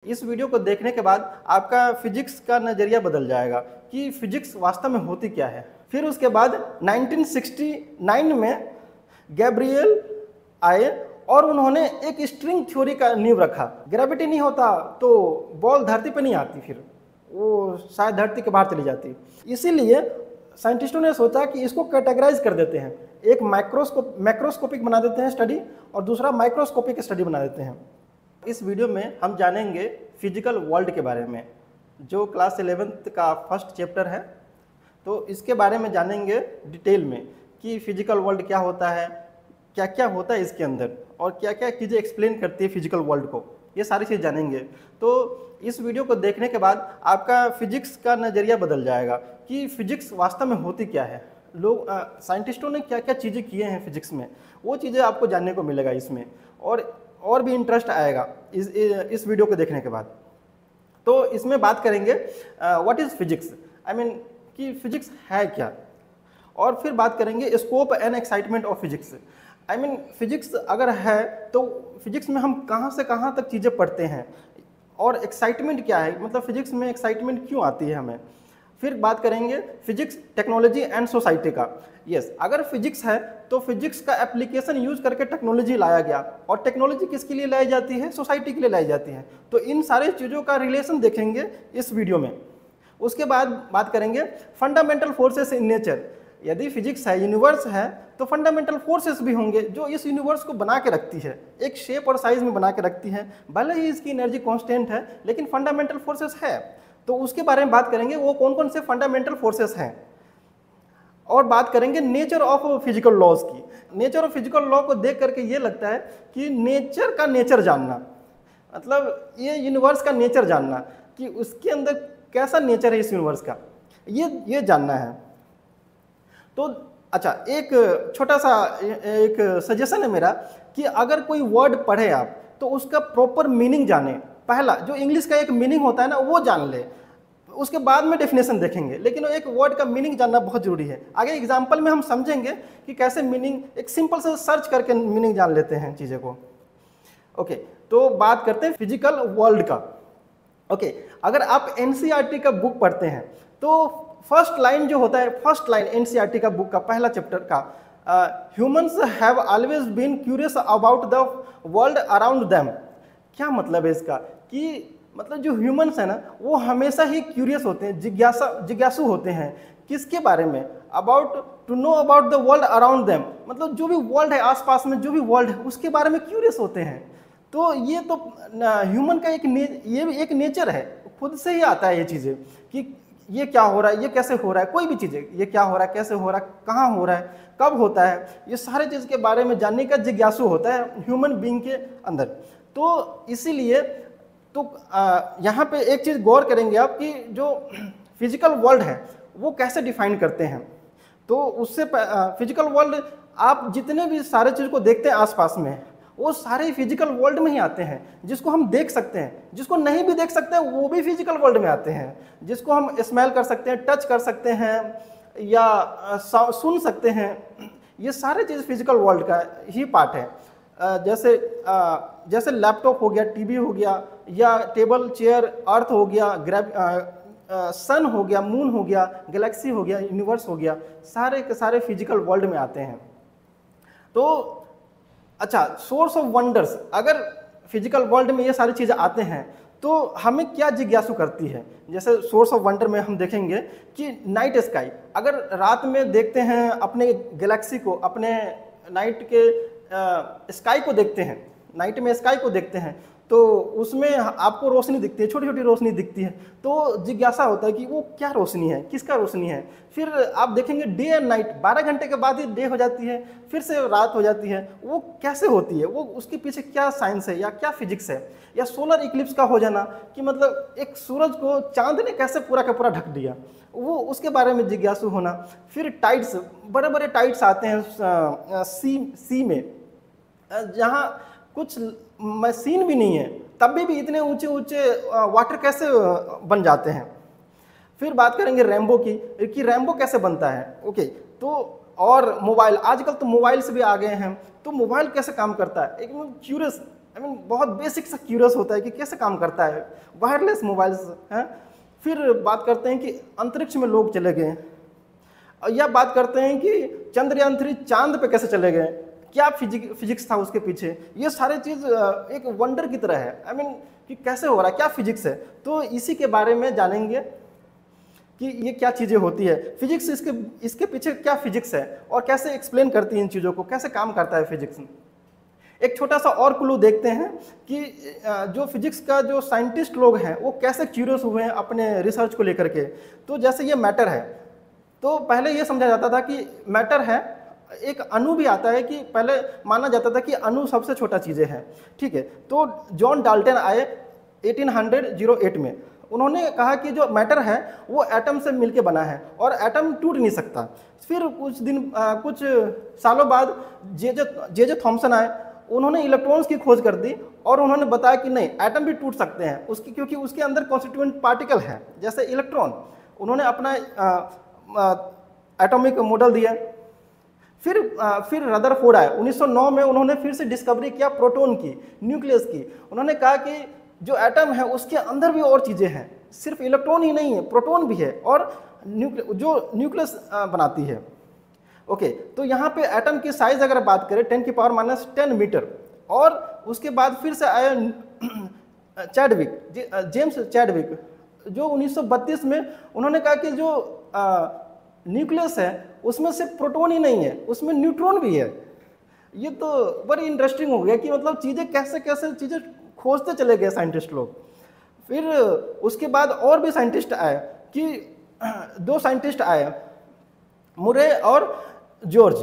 इस वीडियो को देखने के बाद आपका फिजिक्स का नज़रिया बदल जाएगा कि फिजिक्स वास्तव में होती क्या है। फिर उसके बाद 1969 में गैब्रियल आए और उन्होंने एक स्ट्रिंग थ्योरी का नींव रखा। ग्रेविटी नहीं होता तो बॉल धरती पर नहीं आती, फिर वो शायद धरती के बाहर चली जाती। इसीलिए साइंटिस्टों ने सोचा कि इसको कैटेगराइज कर देते हैं, एक मैक्रोस्कोपिक बना देते हैं स्टडी और दूसरा माइक्रोस्कोपिक स्टडी बना देते हैं। इस वीडियो में हम जानेंगे फिजिकल वर्ल्ड के बारे में, जो क्लास 11th का फर्स्ट चैप्टर है। तो इसके बारे में जानेंगे डिटेल में कि फिजिकल वर्ल्ड क्या होता है, क्या क्या होता है इसके अंदर और क्या क्या चीज़ें एक्सप्लेन करती है फिजिकल वर्ल्ड को, ये सारी चीज़ जानेंगे। तो इस वीडियो को देखने के बाद आपका फिजिक्स का नज़रिया बदल जाएगा कि फिजिक्स वास्तव में होती क्या है, लोग साइंटिस्टों ने क्या क्या चीज़ें किए हैं फिजिक्स में, वो चीज़ें आपको जानने को मिलेगा इसमें, और भी इंटरेस्ट आएगा इस वीडियो को देखने के बाद। तो इसमें बात करेंगे what is physics, I mean कि फिजिक्स है क्या, और फिर बात करेंगे scope and excitement of physics. I mean physics अगर है तो फिजिक्स में हम कहाँ से कहाँ तक चीज़ें पढ़ते हैं, और एक्साइटमेंट क्या है, मतलब फिजिक्स में एक्साइटमेंट क्यों आती है हमें। फिर बात करेंगे फिजिक्स, टेक्नोलॉजी एंड सोसाइटी का। यस, अगर फिजिक्स है तो फिजिक्स का एप्लीकेशन यूज करके टेक्नोलॉजी लाया गया, और टेक्नोलॉजी किसके लिए लाई जाती है, सोसाइटी के लिए लाई जाती है। तो इन सारे चीज़ों का रिलेशन देखेंगे इस वीडियो में। उसके बाद बात करेंगे फंडामेंटल फोर्सेस इन नेचर। यदि फिजिक्स है, यूनिवर्स है, तो फंडामेंटल फोर्सेस भी होंगे जो इस यूनिवर्स को बना के रखती है, एक शेप और साइज में बना के रखती है। भले ही इसकी एनर्जी कांस्टेंट है, लेकिन फंडामेंटल फोर्सेस है। तो उसके बारे में बात करेंगे, वो कौन कौन से फंडामेंटल फोर्सेस हैं। और बात करेंगे नेचर ऑफ फिजिकल लॉज की। नेचर ऑफ फिजिकल लॉ को देख करके ये लगता है कि नेचर का नेचर जानना, मतलब ये यूनिवर्स का नेचर जानना कि उसके अंदर कैसा नेचर है इस यूनिवर्स का, ये जानना है। तो अच्छा, एक छोटा सा एक सजेशन है मेरा कि अगर कोई वर्ड पढ़े आप तो उसका प्रॉपर मीनिंग जाने। पहला जो इंग्लिश का एक मीनिंग होता है ना, वो जान ले, उसके बाद में डेफिनेशन देखेंगे, लेकिन एक वर्ड का मीनिंग जानना बहुत जरूरी है। आगे एग्जांपल में हम समझेंगे कि कैसे मीनिंग, एक सिंपल से सर्च करके मीनिंग जान लेते हैं चीज़ें को। ओके, तो बात करते हैं फिजिकल वर्ल्ड का। ओके, अगर आप एनसीईआरटी का बुक पढ़ते हैं तो फर्स्ट लाइन जो होता है, फर्स्ट लाइन एनसीईआरटी का बुक का पहला चैप्टर का, humans have always been curious about the world around them. क्या मतलब है इसका, कि मतलब जो ह्यूमंस है ना, वो हमेशा ही क्यूरियस होते हैं, जिज्ञासु होते हैं। किसके बारे में, about, to know about the world around them, मतलब जो भी वर्ल्ड है, आसपास में जो भी वर्ल्ड है उसके बारे में क्यूरियस होते हैं। तो ये तो ह्यूमन का ये भी एक नेचर है, खुद से ही आता है ये चीज़ें कि ये क्या हो रहा है, ये कैसे हो रहा है, कोई भी चीज़ें, ये क्या हो रहा है, कैसे हो रहा है, कहाँ हो रहा है, कब होता है, ये सारे चीज़ के बारे में जानने का जिज्ञासु होता है ह्यूमन बीइंग के अंदर। तो इसीलिए तो यहाँ पे एक चीज़ गौर करेंगे आप कि जो फिजिकल वर्ल्ड है वो कैसे डिफाइन करते हैं। तो उससे फिजिकल वर्ल्ड, आप जितने भी सारे चीज़ को देखते हैं आसपास में, वो सारे फिजिकल वर्ल्ड में ही आते हैं। जिसको हम देख सकते हैं, जिसको नहीं भी देख सकते हैं, वो भी फिजिकल वर्ल्ड में आते हैं। जिसको हम स्मेल कर सकते हैं, टच कर सकते हैं, या सुन सकते हैं, ये सारे चीज़ फिजिकल वर्ल्ड का ही पार्ट है। जैसे लैपटॉप हो गया, टीवी हो गया, या टेबल चेयर, अर्थ हो गया, सन हो गया, मून हो गया, गैलेक्सी हो गया, यूनिवर्स हो गया, सारे के सारे फिजिकल वर्ल्ड में आते हैं। तो अच्छा, सोर्स ऑफ वंडर्स, अगर फिजिकल वर्ल्ड में ये सारी चीज़ें आते हैं तो हमें क्या जिज्ञासु करती है। जैसे सोर्स ऑफ वंडर में हम देखेंगे कि नाइट स्काई, अगर रात में देखते हैं अपने गैलेक्सी को, अपने नाइट के स्काई को देखते हैं, नाइट में स्काई को देखते हैं, तो उसमें आपको रोशनी दिखती है, छोटी छोटी रोशनी दिखती है। तो जिज्ञासा होता है कि वो क्या रोशनी है, किसका रोशनी है। फिर आप देखेंगे डे एंड नाइट, 12 घंटे के बाद ही डे हो जाती है, फिर से रात हो जाती है। वो कैसे होती है, वो उसके पीछे क्या साइंस है या क्या फिजिक्स है। या सोलर इक्लिप्स का हो जाना, कि मतलब एक सूरज को चांद ने कैसे पूरा का पूरा ढक दिया, वो उसके बारे में जिज्ञासु होना। फिर टाइड्स, बड़े बड़े टाइड्स आते हैं सी में, जहाँ कुछ मशीन भी नहीं है, तब भी इतने ऊंचे ऊंचे वाटर कैसे बन जाते हैं। फिर बात करेंगे रेनबो की, कि रेनबो कैसे बनता है। ओके, तो और मोबाइल, आजकल तो मोबाइल से भी आ गए हैं, तो मोबाइल कैसे काम करता है, एकदम क्यूरियस, आई मीन बहुत बेसिक सा क्यूरियस होता है कि कैसे काम करता है वायरलेस मोबाइल्स हैं। फिर बात करते हैं कि अंतरिक्ष में लोग चले गए, या बात करते हैं कि चंद्रयान 3 चांद पे कैसे चले गए, क्या फिजिक्स था उसके पीछे। ये सारे चीज़ एक वंडर की तरह है, आई मीन कि कैसे हो रहा है, क्या फिजिक्स है। तो इसी के बारे में जानेंगे कि ये क्या चीज़ें होती है, फिजिक्स इसके पीछे क्या फिजिक्स है और कैसे एक्सप्लेन करती है इन चीज़ों को, कैसे काम करता है फिजिक्स। एक छोटा सा और क्लू देखते हैं कि जो फिजिक्स का जो साइंटिस्ट लोग हैं वो कैसे क्यूरियस हुए हैं अपने रिसर्च को लेकर के। तो जैसे ये मैटर है, तो पहले ये समझा जाता था कि मैटर है, एक अणु भी आता है कि पहले माना जाता था कि अणु सबसे छोटा चीज़ें हैं, ठीक है। तो जॉन डाल्टन आए 1808 में, उन्होंने कहा कि जो मैटर है वो एटम से मिलके बना है और एटम टूट नहीं सकता। फिर कुछ सालों बाद जे थॉमसन आए, उन्होंने इलेक्ट्रॉन्स की खोज कर दी और उन्होंने बताया कि नहीं, एटम भी टूट सकते हैं उसकी, क्योंकि उसके अंदर कॉन्स्टिट्यूएंट पार्टिकल है जैसे इलेक्ट्रॉन। उन्होंने अपना एटॉमिक मॉडल दिया। फिर रदरफोर्ड आए 1909 में, उन्होंने फिर से डिस्कवरी किया प्रोटॉन की, न्यूक्लियस की। उन्होंने कहा कि जो एटम है उसके अंदर भी और चीज़ें हैं, सिर्फ इलेक्ट्रॉन ही नहीं है, प्रोटॉन भी है और जो न्यूक्लियस बनाती है। ओके, तो यहाँ पे एटम की साइज अगर बात करें 10⁻⁻10 मीटर। और उसके बाद फिर से आया जेम्स चैडविक, जो 1932 में उन्होंने कहा कि जो न्यूक्लियस है उसमें सिर्फ प्रोटॉन ही नहीं है, उसमें न्यूट्रॉन भी है। ये तो बड़ी इंटरेस्टिंग हो गया कि मतलब चीज़ें कैसे कैसे चीज़ें खोजते चले गए साइंटिस्ट लोग। फिर उसके बाद और भी साइंटिस्ट आए कि 2 साइंटिस्ट आए, मुरे और जॉर्ज,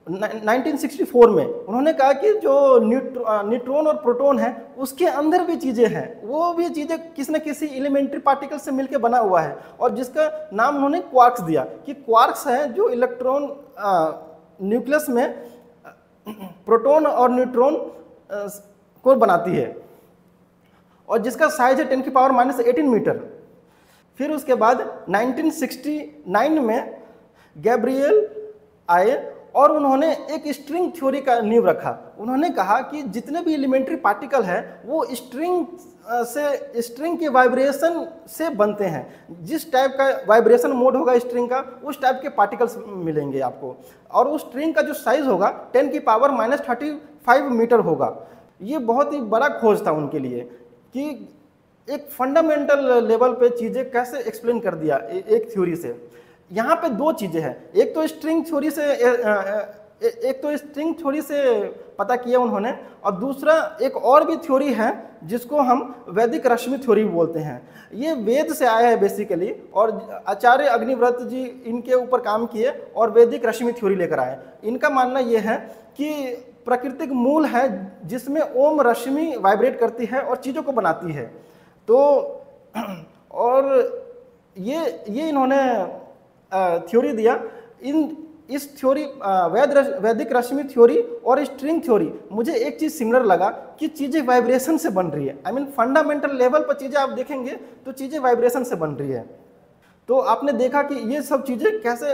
1964 में। उन्होंने कहा कि जो न्यूट्रॉन और प्रोटॉन है उसके अंदर भी चीज़ें हैं, वो भी चीज़ें किसी न किसी एलिमेंट्री पार्टिकल से मिलकर बना हुआ है, और जिसका नाम उन्होंने क्वार्क्स दिया कि क्वार्क्स है जो इलेक्ट्रॉन न्यूक्लियस में प्रोटॉन और न्यूट्रॉन को बनाती है, और जिसका साइज है 10⁻⁻18 मीटर। फिर उसके बाद 1969 में गैब्रियल आए और उन्होंने एक स्ट्रिंग थ्योरी का नींव रखा। उन्होंने कहा कि जितने भी एलिमेंट्री पार्टिकल है वो स्ट्रिंग के वाइब्रेशन से बनते हैं। जिस टाइप का वाइब्रेशन मोड होगा स्ट्रिंग का, उस टाइप के पार्टिकल्स मिलेंगे आपको, और उस स्ट्रिंग का जो साइज होगा 10⁻⁻35 मीटर होगा। ये बहुत ही बड़ा खोज था उनके लिए कि एक फंडामेंटल लेवल पे चीज़ें कैसे एक्सप्लेन कर दिया एक थ्योरी से। यहाँ पे 2 चीज़ें हैं, एक तो स्ट्रिंग थ्योरी से पता किया उन्होंने, और दूसरा एक और भी थ्योरी है जिसको हम वैदिक रश्मि थ्योरी बोलते हैं। ये वेद से आया है बेसिकली, और आचार्य अग्निव्रत जी इनके ऊपर काम किए और वैदिक रश्मि थ्योरी लेकर आए। इनका मानना ये है कि प्राकृतिक मूल है जिसमें ओम रश्मि वाइब्रेट करती है और चीज़ों को बनाती है। तो और ये इन्होंने थ्योरी दिया। इस थ्योरी वैदिक रश्मि थ्योरी और स्ट्रिंग थ्योरी, मुझे एक चीज़ सिमिलर लगा कि चीज़ें वाइब्रेशन से बन रही है। आई मीन फंडामेंटल लेवल पर चीज़ें आप देखेंगे तो चीज़ें वाइब्रेशन से बन रही है। तो आपने देखा कि ये सब चीज़ें कैसे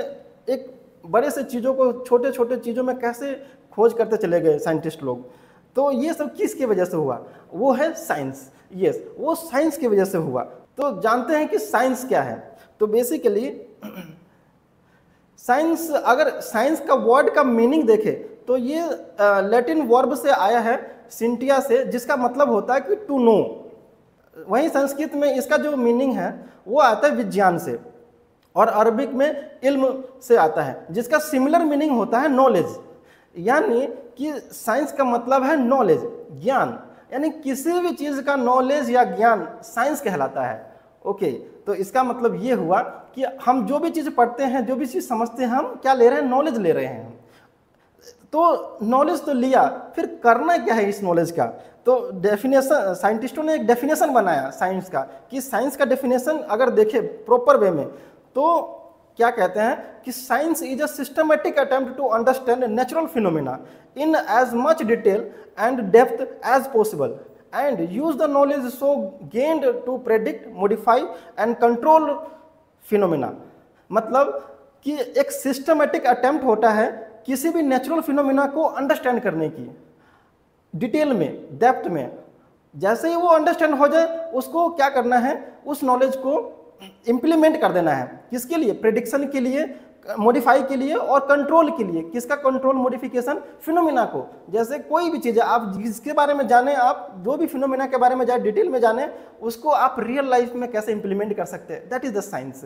एक बड़े से चीज़ों को छोटे छोटे चीज़ों में कैसे खोज करते चले गए साइंटिस्ट लोग। तो ये सब किसकी वजह से हुआ? वो है साइंस। यस, वो साइंस की वजह से हुआ। तो जानते हैं कि साइंस क्या है। तो बेसिकली साइंस, अगर साइंस का वर्ड का मीनिंग देखें तो ये लैटिन वर्ब से आया है, सिंटिया से, जिसका मतलब होता है कि टू नो। वहीं संस्कृत में इसका जो मीनिंग है वो आता है विज्ञान से, और अरबिक में इल्म से आता है, जिसका सिमिलर मीनिंग होता है नॉलेज। यानी कि साइंस का मतलब है नॉलेज, ज्ञान, यानी किसी भी चीज़ का नॉलेज या ज्ञान साइंस कहलाता है। ओके, तो इसका मतलब ये हुआ कि हम जो भी चीज़ पढ़ते हैं, जो भी चीज़ समझते हैं, हम क्या ले रहे हैं? नॉलेज ले रहे हैं। तो नॉलेज तो लिया, फिर करना क्या है इस नॉलेज का? तो डेफिनेशन, साइंटिस्टों ने एक डेफिनेशन बनाया साइंस का, कि साइंस का डेफिनेशन अगर देखें प्रॉपर वे में तो क्या कहते हैं कि science is a systematic attempt to understand natural phenomena in as much detail and depth as possible and use the knowledge so gained to predict, modify and control phenomena। मतलब कि एक systematic attempt होता है किसी भी natural phenomena को understand करने की, डिटेल में, डेप्थ में। जैसे ही वो अंडरस्टैंड हो जाए, उसको क्या करना है, उस नॉलेज को इम्प्लीमेंट कर देना है। किसके लिए? प्रेडिक्शन के लिए, मॉडिफाई के लिए और कंट्रोल के लिए। किसका कंट्रोल? मॉडिफिकेशन, फिनोमिना को। जैसे कोई भी चीज़ है, आप जिसके बारे में जाने, आप जो भी फिनोमिना के बारे में जाए, डिटेल में जाने, उसको आप रियल लाइफ में कैसे इंप्लीमेंट कर सकते हैं, दैट इज द साइंस।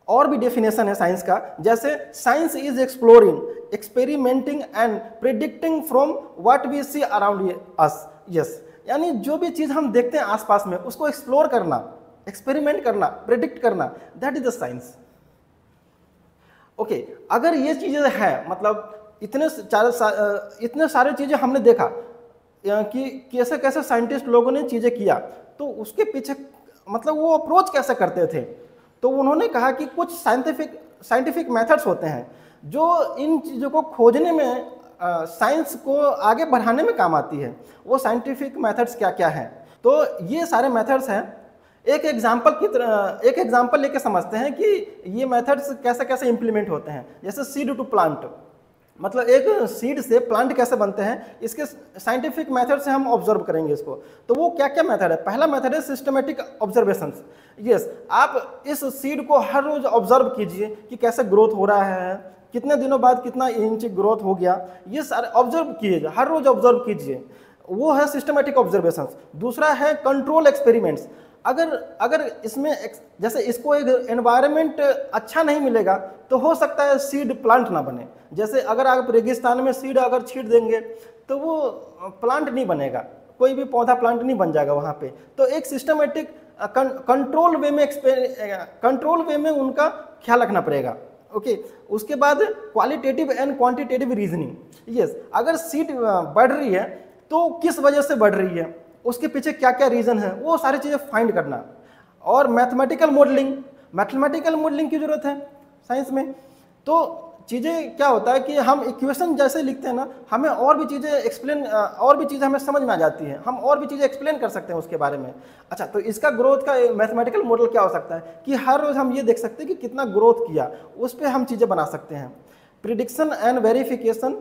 और भी डेफिनेशन है साइंस का, जैसे science is exploring, experimenting and predicting from what we see around us. Yes, यानी जो भी चीज़ हम देखते हैं आसपास में, उसको एक्सप्लोर करना, एक्सपेरिमेंट करना, प्रिडिक्ट करना, that is the science. Okay, अगर ये चीज़ें हैं, मतलब इतने सारे चीज़ें हमने देखा कि कैसे कैसे साइंटिस्ट लोगों ने चीज़ें किया, तो उसके पीछे मतलब वो अप्रोच कैसे करते थे। तो उन्होंने कहा कि कुछ साइंटिफिक मेथड्स होते हैं जो इन चीज़ों को खोजने में, साइंस को आगे बढ़ाने में काम आती है। वो साइंटिफिक मेथड्स क्या क्या हैं? तो ये सारे मेथड्स हैं। एक एग्जांपल लेके समझते हैं कि ये मेथड्स कैसे कैसे इंप्लीमेंट होते हैं। जैसे सीड टू प्लांट, मतलब एक सीड से प्लांट कैसे बनते हैं, इसके साइंटिफिक मेथड से हम ऑब्जर्व करेंगे इसको। तो वो क्या क्या मेथड है? पहला मेथड है सिस्टमेटिक ऑब्जर्वेशंस। यस, आप इस सीड को हर रोज ऑब्जर्व कीजिए कि कैसे ग्रोथ हो रहा है, कितने दिनों बाद कितना इंच ग्रोथ हो गया, ये सारे ऑब्जर्व कीजिए, हर रोज ऑब्जर्व कीजिए। वो है सिस्टमेटिक ऑब्जर्वेशंस। दूसरा है कंट्रोल एक्सपेरिमेंट्स। अगर इसमें जैसे इसको एक एनवायरनमेंट अच्छा नहीं मिलेगा, तो हो सकता है सीड प्लांट ना बने। जैसे अगर आप रेगिस्तान में सीड अगर छीट देंगे, तो वो प्लांट नहीं बनेगा, कोई भी पौधा प्लांट नहीं बन जाएगा वहाँ पे। तो एक सिस्टमेटिक कंट्रोल वे में उनका ख्याल रखना पड़ेगा। ओके, उसके बाद qualitative and quantitative reasoning. Yes, अगर सीड बढ़ रही है तो किस वजह से बढ़ रही है, उसके पीछे क्या क्या रीजन है, वो सारी चीज़ें फाइंड करना। और मैथमेटिकल मॉडलिंग की जरूरत है साइंस में। तो चीज़ें क्या होता है कि हम इक्वेशन जैसे लिखते हैं ना, हमें और भी चीज़ें हमें समझ में आ जाती हैं, हम और भी चीज़ें एक्सप्लेन कर सकते हैं उसके बारे में। अच्छा, तो इसका ग्रोथ का मैथमेटिकल मॉडल क्या हो सकता है कि हर रोज हम ये देख सकते हैं कि कितना ग्रोथ किया, उस पर हम चीज़ें बना सकते हैं। प्रिडिक्शन एंड वेरिफिकेशन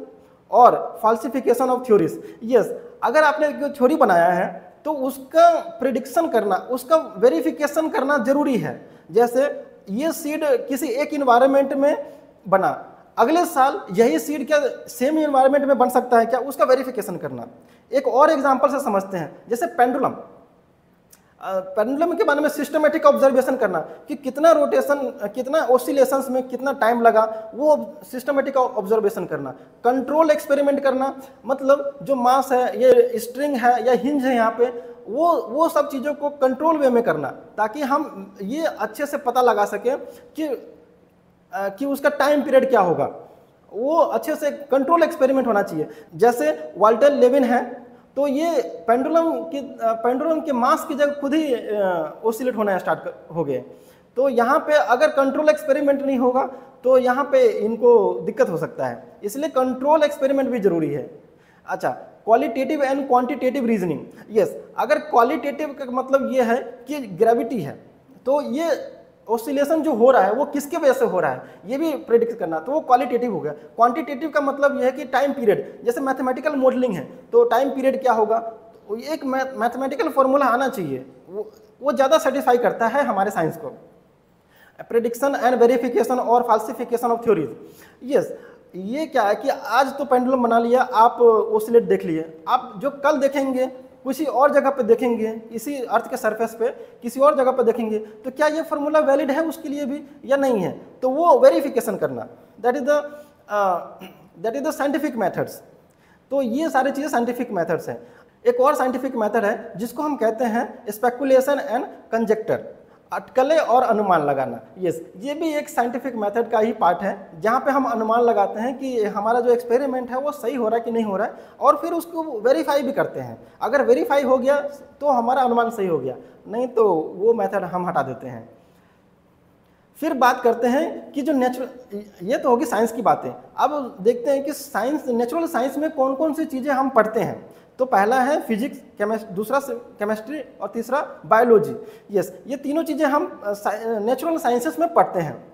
और फॉल्सिफिकेशन ऑफ थ्योरीज। यस, अगर आपने कोई थ्योरी बनाया है, तो उसका प्रिडिक्शन करना, उसका वेरिफिकेशन करना जरूरी है। जैसे ये सीड किसी एक इन्वायरमेंट में बना, अगले साल यही सीड क्या सेम इन्वायरमेंट में बन सकता है क्या, उसका वेरिफिकेशन करना। एक और एग्जांपल से समझते हैं, जैसे पेंडुलम के बारे में सिस्टमेटिक ऑब्जर्वेशन करना कि कितना रोटेशन, कितना ऑसिलेशंस में कितना टाइम लगा, वो सिस्टमेटिक ऑब्जर्वेशन करना। कंट्रोल एक्सपेरिमेंट करना, मतलब जो मास है, ये स्ट्रिंग है या हिंज है यहाँ पे, वो सब चीज़ों को कंट्रोल वे में करना, ताकि हम ये अच्छे से पता लगा सकें कि उसका टाइम पीरियड क्या होगा। वो अच्छे से कंट्रोल एक्सपेरिमेंट होना चाहिए। जैसे वाल्टर लेविन है, तो ये पेंडुलम के मास की जगह खुद ही ओसिलेट होना स्टार्ट हो गए। तो यहाँ पे अगर कंट्रोल एक्सपेरिमेंट नहीं होगा, तो यहाँ पे इनको दिक्कत हो सकता है, इसलिए कंट्रोल एक्सपेरिमेंट भी जरूरी है। अच्छा, qualitative and quantitative reasoning. Yes, अगर क्वालिटेटिव का मतलब ये है कि ग्रेविटी है, तो ये ऑसिलेशन जो हो रहा है वो किसके वजह से हो रहा है, ये भी प्रेडिक्ट करना, तो वो क्वालिटेटिव हो गया। क्वांटिटेटिव का मतलब ये है कि टाइम पीरियड, जैसे मैथमेटिकल मॉडलिंग है, तो टाइम पीरियड क्या होगा, तो एक मैथमेटिकल फॉर्मूला आना चाहिए, वो ज़्यादा सेटिस्फाई करता है हमारे साइंस को। प्रेडिक्शन एंड वेरिफिकेशन और फाल्सिफिकेशन ऑफ थ्योरीज। यस, ये क्या है कि आज तो पेंडुलम बना लिया, आप ओसिलेट देख लिए, आप जो कल देखेंगे किसी और जगह पे देखेंगे, इसी अर्थ के सरफेस पे किसी और जगह पे देखेंगे, तो क्या ये फार्मूला वैलिड है उसके लिए भी या नहीं है, तो वो वेरिफिकेशन करना, that is the scientific methods. तो ये सारी चीज़ें साइंटिफिक मेथड्स हैं। एक और साइंटिफिक मेथड है जिसको हम कहते हैं स्पेकुलेशन एंड कंजेक्टर, अटकलें और अनुमान लगाना। यस, ये भी एक साइंटिफिक मेथड का ही पार्ट है, जहाँ पे हम अनुमान लगाते हैं कि हमारा जो एक्सपेरिमेंट है वो सही हो रहा है कि नहीं हो रहा है, और फिर उसको वेरीफाई भी करते हैं। अगर वेरीफाई हो गया तो हमारा अनुमान सही हो गया, नहीं तो वो मेथड हम हटा देते हैं। फिर बात करते हैं कि जो ये तो होगी साइंस की बातें। अब देखते हैं कि नेचुरल साइंस में कौन कौन सी चीज़ें हम पढ़ते हैं। तो पहला है फिजिक्स, दूसरा केमिस्ट्री और तीसरा बायोलॉजी। यस, ये तीनों चीज़ें हम नेचुरल साइंसेस में पढ़ते हैं।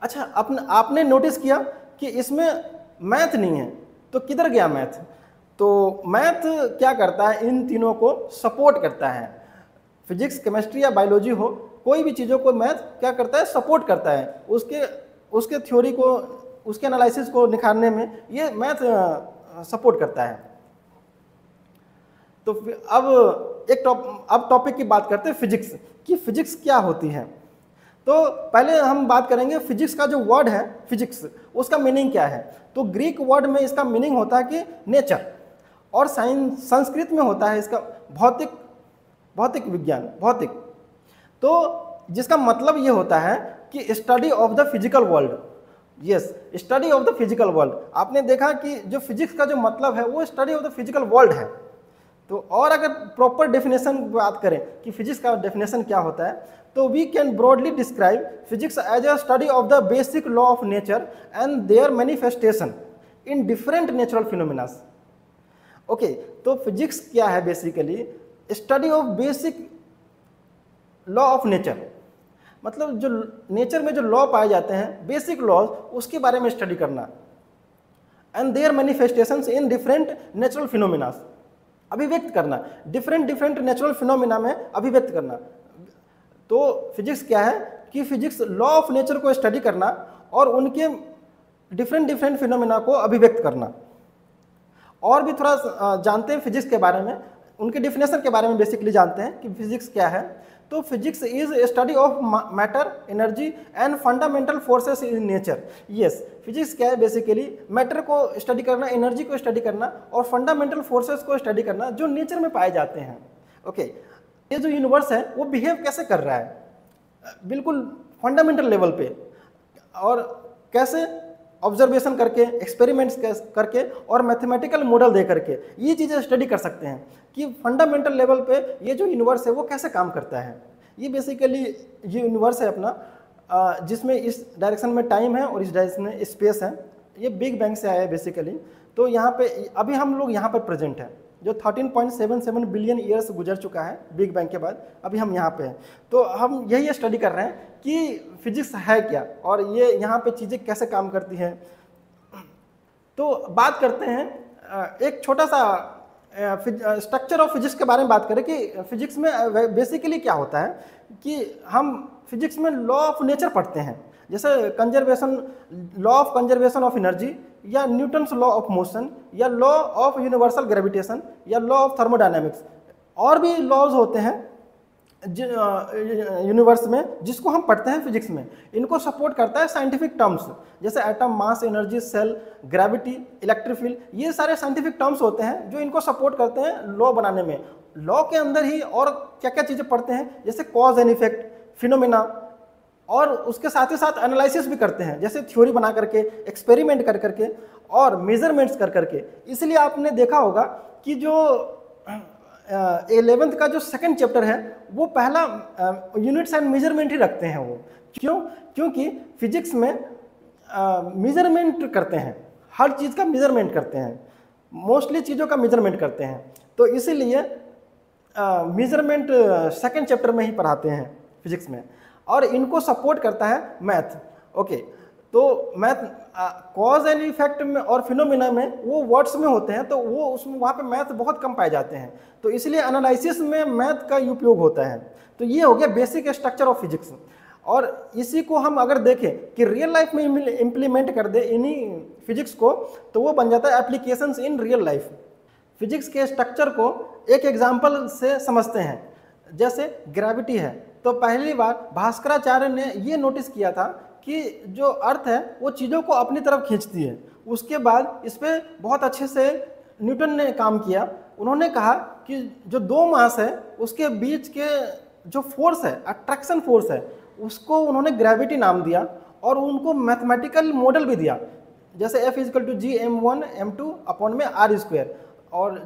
अच्छा, आपने नोटिस किया कि इसमें मैथ नहीं है, तो किधर गया मैथ? तो मैथ क्या करता है, इन तीनों को सपोर्ट करता है। फिजिक्स, केमिस्ट्री या बायोलॉजी हो, कोई भी चीज़ों को मैथ क्या करता है, सपोर्ट करता है। उसके थ्योरी को, उसके एनालिसिस को निखारने में ये मैथ सपोर्ट करता है। तो अब टॉपिक की बात करते हैं फिजिक्स कि फिजिक्स क्या होती है। तो पहले हम बात करेंगे फिजिक्स का जो वर्ड है फिजिक्स, उसका मीनिंग क्या है। तो ग्रीक वर्ड में इसका मीनिंग होता है कि नेचर, और संस्कृत में होता है इसका भौतिक विज्ञान, भौतिक। तो जिसका मतलब ये होता है कि study of the physical world. Yes, study of the physical world. आपने देखा कि जो फिजिक्स का जो मतलब है वो study of the physical world है। तो और अगर प्रॉपर डेफिनेशन बात करें कि फिजिक्स का डेफिनेशन क्या होता है, तो we can broadly describe physics as a study of the basic law of nature and their manifestation in different natural phenomenas. Okay, तो फिजिक्स क्या है, basically study of basic law of nature, मतलब जो nature में जो law पाए जाते हैं, बेसिक लॉज, उसके बारे में स्टडी करना। And their manifestations in different natural phenomenas, अभिव्यक्त करना, डिफरेंट नेचुरल फिनोमिना में अभिव्यक्त करना। तो फिजिक्स क्या है कि फिजिक्स लॉ ऑफ नेचर को स्टडी करना और उनके डिफरेंट फिनोमिना को अभिव्यक्त करना। और भी थोड़ा जानते हैं फिजिक्स के बारे में, उनके डिफिनेशन के बारे में बेसिकली जानते हैं कि फिजिक्स क्या है। तो physics is study of matter, energy and fundamental forces in nature. Yes, physics क्या है, बेसिकली मैटर को स्टडी करना, एनर्जी को स्टडी करना और फंडामेंटल फोर्सेस को स्टडी करना जो नेचर में पाए जाते हैं। ओके, ये जो यूनिवर्स है वो बिहेव कैसे कर रहा है, बिल्कुल फंडामेंटल लेवल पे, और कैसे ऑब्जर्वेशन करके, एक्सपेरिमेंट्स करके और मैथमेटिकल मॉडल दे करके ये चीज़ें स्टडी कर सकते हैं कि फंडामेंटल लेवल पे ये जो यूनिवर्स है वो कैसे काम करता है। ये बेसिकली ये यूनिवर्स है अपना, जिसमें इस डायरेक्शन में टाइम है और इस डायरेक्शन में स्पेस है। ये बिग बैंग से आया है बेसिकली। तो यहाँ पे अभी हम लोग यहाँ पर प्रेजेंट हैं, जो 13.77 बिलियन ईयर्स गुजर चुका है बिग बैंग के बाद, अभी हम यहाँ पे हैं। तो हम यही स्टडी कर रहे हैं कि फिजिक्स है क्या और ये यहाँ पे चीज़ें कैसे काम करती हैं। तो बात करते हैं एक छोटा सा स्ट्रक्चर ऑफ फिजिक्स के बारे में बात करें कि फिजिक्स में बेसिकली क्या होता है कि हम फिजिक्स में लॉ ऑफ नेचर पढ़ते हैं, जैसे conservation, law of conservation of energy, या न्यूटन्स लॉ ऑफ मोशन, या लॉ ऑफ यूनिवर्सल ग्रेविटेशन, या लॉ ऑफ थर्मोडायनेमिक्स। और भी लॉज होते हैं यूनिवर्स में जिसको हम पढ़ते हैं फिजिक्स में। इनको सपोर्ट करता है साइंटिफिक टर्म्स, जैसे atom, mass, energy, cell, gravity, electric field. ये सारे साइंटिफिक टर्म्स होते हैं जो इनको सपोर्ट करते हैं लॉ बनाने में। लॉ के अंदर ही और क्या क्या चीज़ें पढ़ते हैं, जैसे कॉज एंड इफेक्ट, फिनोमिना, और उसके साथ ही साथ एनालिसिस भी करते हैं, जैसे थ्योरी बना करके, एक्सपेरिमेंट कर करके और मेजरमेंट्स कर करके। इसलिए आपने देखा होगा कि जो 11th का जो सेकंड चैप्टर है वो पहला यूनिट्स एंड मेजरमेंट ही रखते हैं वो। क्यों? क्योंकि फिजिक्स में मेजरमेंट करते हैं, हर चीज़ का मेजरमेंट करते हैं, मोस्टली चीज़ों का मेजरमेंट करते हैं। तो इसीलिए मेजरमेंट सेकंड चैप्टर में ही पढ़ाते हैं फिजिक्स में, और इनको सपोर्ट करता है मैथ। ओके, तो मैथ कॉज एंड इफेक्ट में और फिनोमिना में वो वर्ड्स में होते हैं, तो वो उसमें वहाँ पे मैथ बहुत कम पाए जाते हैं, तो इसलिए एनालिसिस में मैथ का उपयोग होता है। तो ये हो गया बेसिक स्ट्रक्चर ऑफ फिजिक्स। और इसी को हम अगर देखें कि रियल लाइफ में इम्प्लीमेंट कर दे इन्हीं फिजिक्स को, तो वो बन जाता है applications in real life. Physics के स्ट्रक्चर को एक एग्जाम्पल से समझते हैं, जैसे ग्रेविटी है। तो पहली बार भास्कराचार्य ने ये नोटिस किया था कि जो अर्थ है वो चीज़ों को अपनी तरफ खींचती है। उसके बाद इस पर बहुत अच्छे से न्यूटन ने काम किया। उन्होंने कहा कि जो दो मास है उसके बीच के जो फोर्स है, अट्रैक्शन फोर्स है, उसको उन्होंने ग्रेविटी नाम दिया और उनको मैथमेटिकल मॉडल भी दिया, जैसे F = G m1m2/r²। और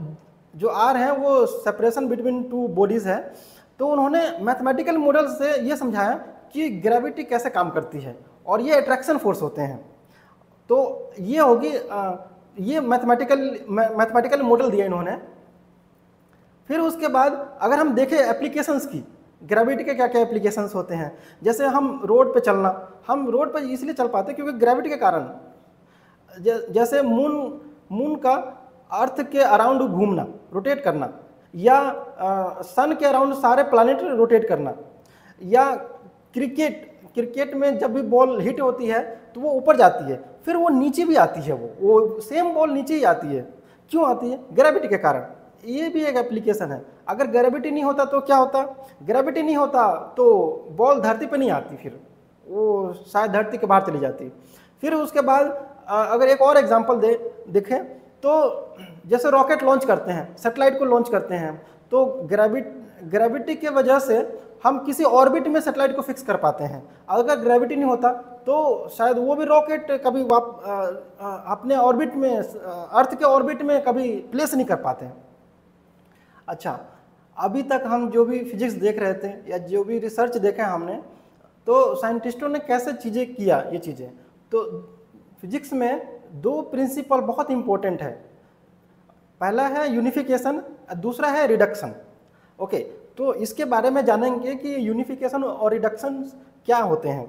जो r है वो सेपरेशन बिटवीन टू बॉडीज़ है। तो उन्होंने मैथमेटिकल मॉडल से ये समझाया कि ग्रेविटी कैसे काम करती है और ये अट्रैक्शन फोर्स होते हैं। तो ये होगी ये मैथमेटिकल मॉडल दिया इन्होंने। फिर उसके बाद अगर हम देखें एप्लीकेशंस की, ग्रेविटी के क्या क्या एप्लीकेशंस होते हैं, जैसे हम रोड पे चलना, हम रोड पे इसलिए चल पाते हैं क्योंकि ग्रेविटी के कारण। जैसे मून का अर्थ के अराउंड घूमना, रोटेट करना, या सन के अराउंड सारे प्लैनेट रोटेट करना, या क्रिकेट में जब भी बॉल हिट होती है तो वो ऊपर जाती है, फिर वो नीचे भी आती है, वो सेम बॉल नीचे ही आती है। क्यों आती है? ग्रेविटी के कारण। ये भी एक एप्लीकेशन है। अगर ग्रेविटी नहीं होता तो क्या होता? ग्रेविटी नहीं होता तो बॉल धरती पे नहीं आती, फिर वो शायद धरती के बाहर चली जाती। फिर उसके बाद अगर एक और एग्जांपल देखें तो जैसे रॉकेट लॉन्च करते हैं, सैटेलाइट को लॉन्च करते हैं, तो ग्रेविटी के वजह से हम किसी ऑर्बिट में सैटेलाइट को फिक्स कर पाते हैं। अगर ग्रेविटी नहीं होता तो शायद वो भी रॉकेट कभी अपने ऑर्बिट में, अर्थ के ऑर्बिट में कभी प्लेस नहीं कर पाते हैं। अच्छा, अभी तक हम जो भी फिजिक्स देख रहे थे या जो भी रिसर्च देखा हमने, तो साइंटिस्टों ने कैसे चीज़ें किया, ये चीज़ें तो फिजिक्स में दो प्रिंसिपल बहुत इंपॉर्टेंट है। पहला है यूनिफिकेशन, दूसरा है रिडक्शन। ओके, तो इसके बारे में जानेंगे कि यूनिफिकेशन और रिडक्शन क्या होते हैं।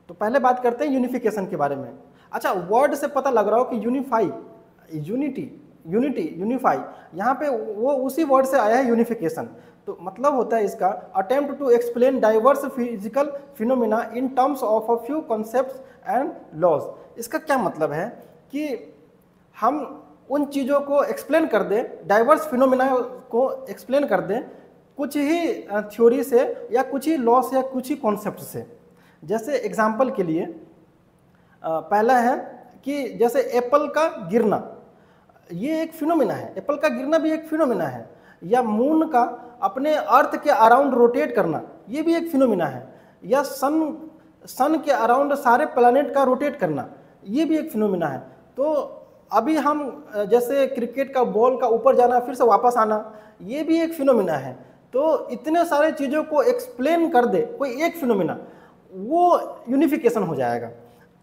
तो पहले बात करते हैं यूनिफिकेशन के बारे में। अच्छा, वर्ड से पता लग रहा हो कि यूनिफाई, यूनिफाई, यहाँ पे वो उसी वर्ड से आया है यूनिफिकेशन। तो मतलब होता है इसका attempt to explain diverse physical phenomena in terms of a few concepts and laws. इसका क्या मतलब है कि हम उन चीज़ों को एक्सप्लेन कर दें, डाइवर्स फिनोमिना को एक्सप्लेन कर दें कुछ ही थ्योरी से या कुछ ही लॉ से या कुछ ही कॉन्सेप्ट से। जैसे एग्जांपल के लिए पहला है कि जैसे एप्पल का गिरना, ये एक फिनोमिना है, एप्पल का गिरना भी एक फिनोमिना है। या मून का अपने अर्थ के अराउंड रोटेट करना, ये भी एक फिनोमिना है। या सन के अराउंड सारे प्लैनेट का रोटेट करना, ये भी एक फिनोमिना है। तो अभी हम जैसे क्रिकेट का बॉल का ऊपर जाना फिर से वापस आना, ये भी एक फिनोमिना है। तो इतने सारे चीज़ों को एक्सप्लेन कर दे कोई एक फिनोमिना, वो यूनिफिकेशन हो जाएगा।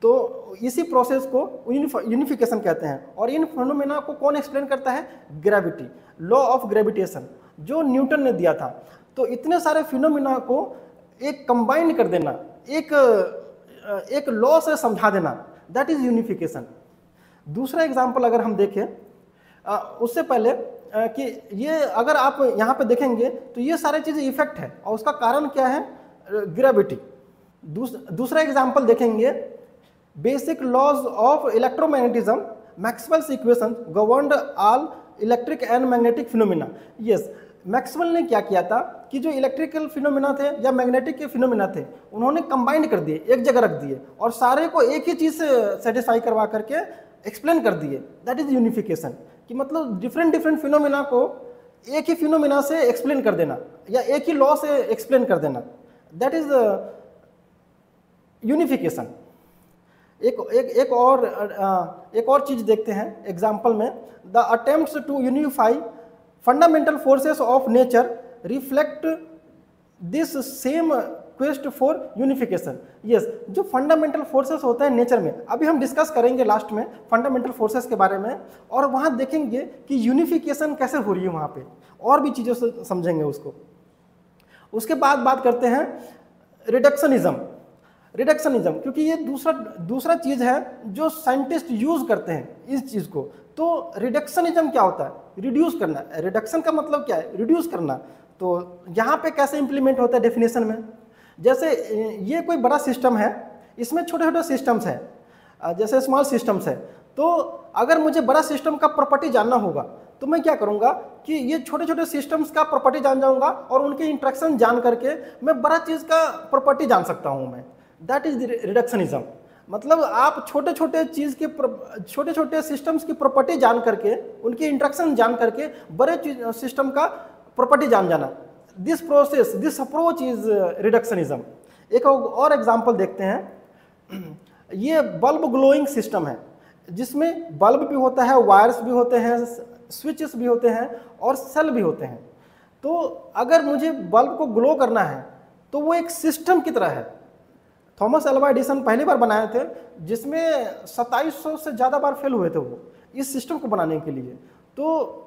तो इसी प्रोसेस को यूनिफिकेशन कहते हैं। और इन फिनोमिना को कौन एक्सप्लेन करता है? ग्रेविटी, लॉ ऑफ ग्रेविटेशन, जो न्यूटन ने दिया था। तो इतने सारे फिनोमिना को एक कंबाइन कर देना, एक लॉ से समझा देना, दैट इज यूनिफिकेशन। दूसरा एग्जांपल अगर हम देखें, उससे पहले कि ये अगर आप यहाँ पे देखेंगे तो ये सारे चीज़ें इफेक्ट है और उसका कारण क्या है? ग्रेविटी। दूसरा एग्जांपल देखेंगे, basic laws of electromagnetism, Maxwell's equation governed all electric and magnetic phenomena. Yes, Maxwell ने क्या किया था कि जो इलेक्ट्रिकल फिनोमिना थे या मैग्नेटिक के फिनोमिना थे, उन्होंने कंबाइंड कर दिए, एक जगह रख दिए और सारे को एक ही चीज़ से सेटिस्फाई करवा करके एक्सप्लेन कर दिए। That is unification. कि मतलब डिफरेंट फिनोमिना को एक ही फिनोमिना से एक्सप्लेन कर देना या एक ही लॉ से एक्सप्लेन कर देना, दैट इज यूनिफिकेशन। एक और चीज देखते हैं एग्जाम्पल में, the attempts to unify fundamental forces of nature reflect this same quest for unification. Yes, जो फंडामेंटल फोर्सेस होते हैं नेचर में, अभी हम डिस्कस करेंगे लास्ट में फंडामेंटल फोर्सेस के बारे में, और वहाँ देखेंगे कि यूनिफिकेशन कैसे हो रही है वहाँ पे, और भी चीज़ों से समझेंगे उसको। उसके बाद बात करते हैं रिडक्शनिज्म, क्योंकि ये दूसरा चीज़ है जो साइंटिस्ट यूज करते हैं इस चीज़ को। तो रिडक्शनिज्म क्या होता है? रिड्यूस करना। रिडक्शन का मतलब क्या है? रिड्यूस करना। तो यहाँ पे कैसे इंप्लीमेंट होता है डेफिनेशन में? जैसे ये कोई बड़ा सिस्टम है, इसमें छोटे छोटे सिस्टम्स हैं, जैसे स्मॉल सिस्टम्स है। तो अगर मुझे बड़ा सिस्टम का प्रॉपर्टी जानना होगा तो मैं क्या करूँगा कि ये छोटे छोटे सिस्टम्स का प्रॉपर्टी जान जाऊँगा और उनके इंट्रैक्शन जान करके मैं बड़ा चीज़ का प्रॉपर्टी जान सकता हूँ मैं। That is reductionism. मतलब आप छोटे छोटे सिस्टम्स की प्रॉपर्टी जान करके, उनकी इंट्रैक्शन जान करके बड़े सिस्टम का प्रॉपर्टी जान जाना। This approach is reductionism. एक और एग्जांपल देखते हैं। ये बल्ब ग्लोइंग सिस्टम है, जिसमें बल्ब भी होता है, वायर्स भी होते हैं, स्विचेस भी होते हैं और सेल भी होते हैं। तो अगर मुझे बल्ब को ग्लो करना है तो वो एक सिस्टम की तरह है। थॉमस अल्वा एडिसन पहली बार बनाए थे, जिसमें 2700 से ज़्यादा बार फेल हुए थे वो इस सिस्टम को बनाने के लिए। तो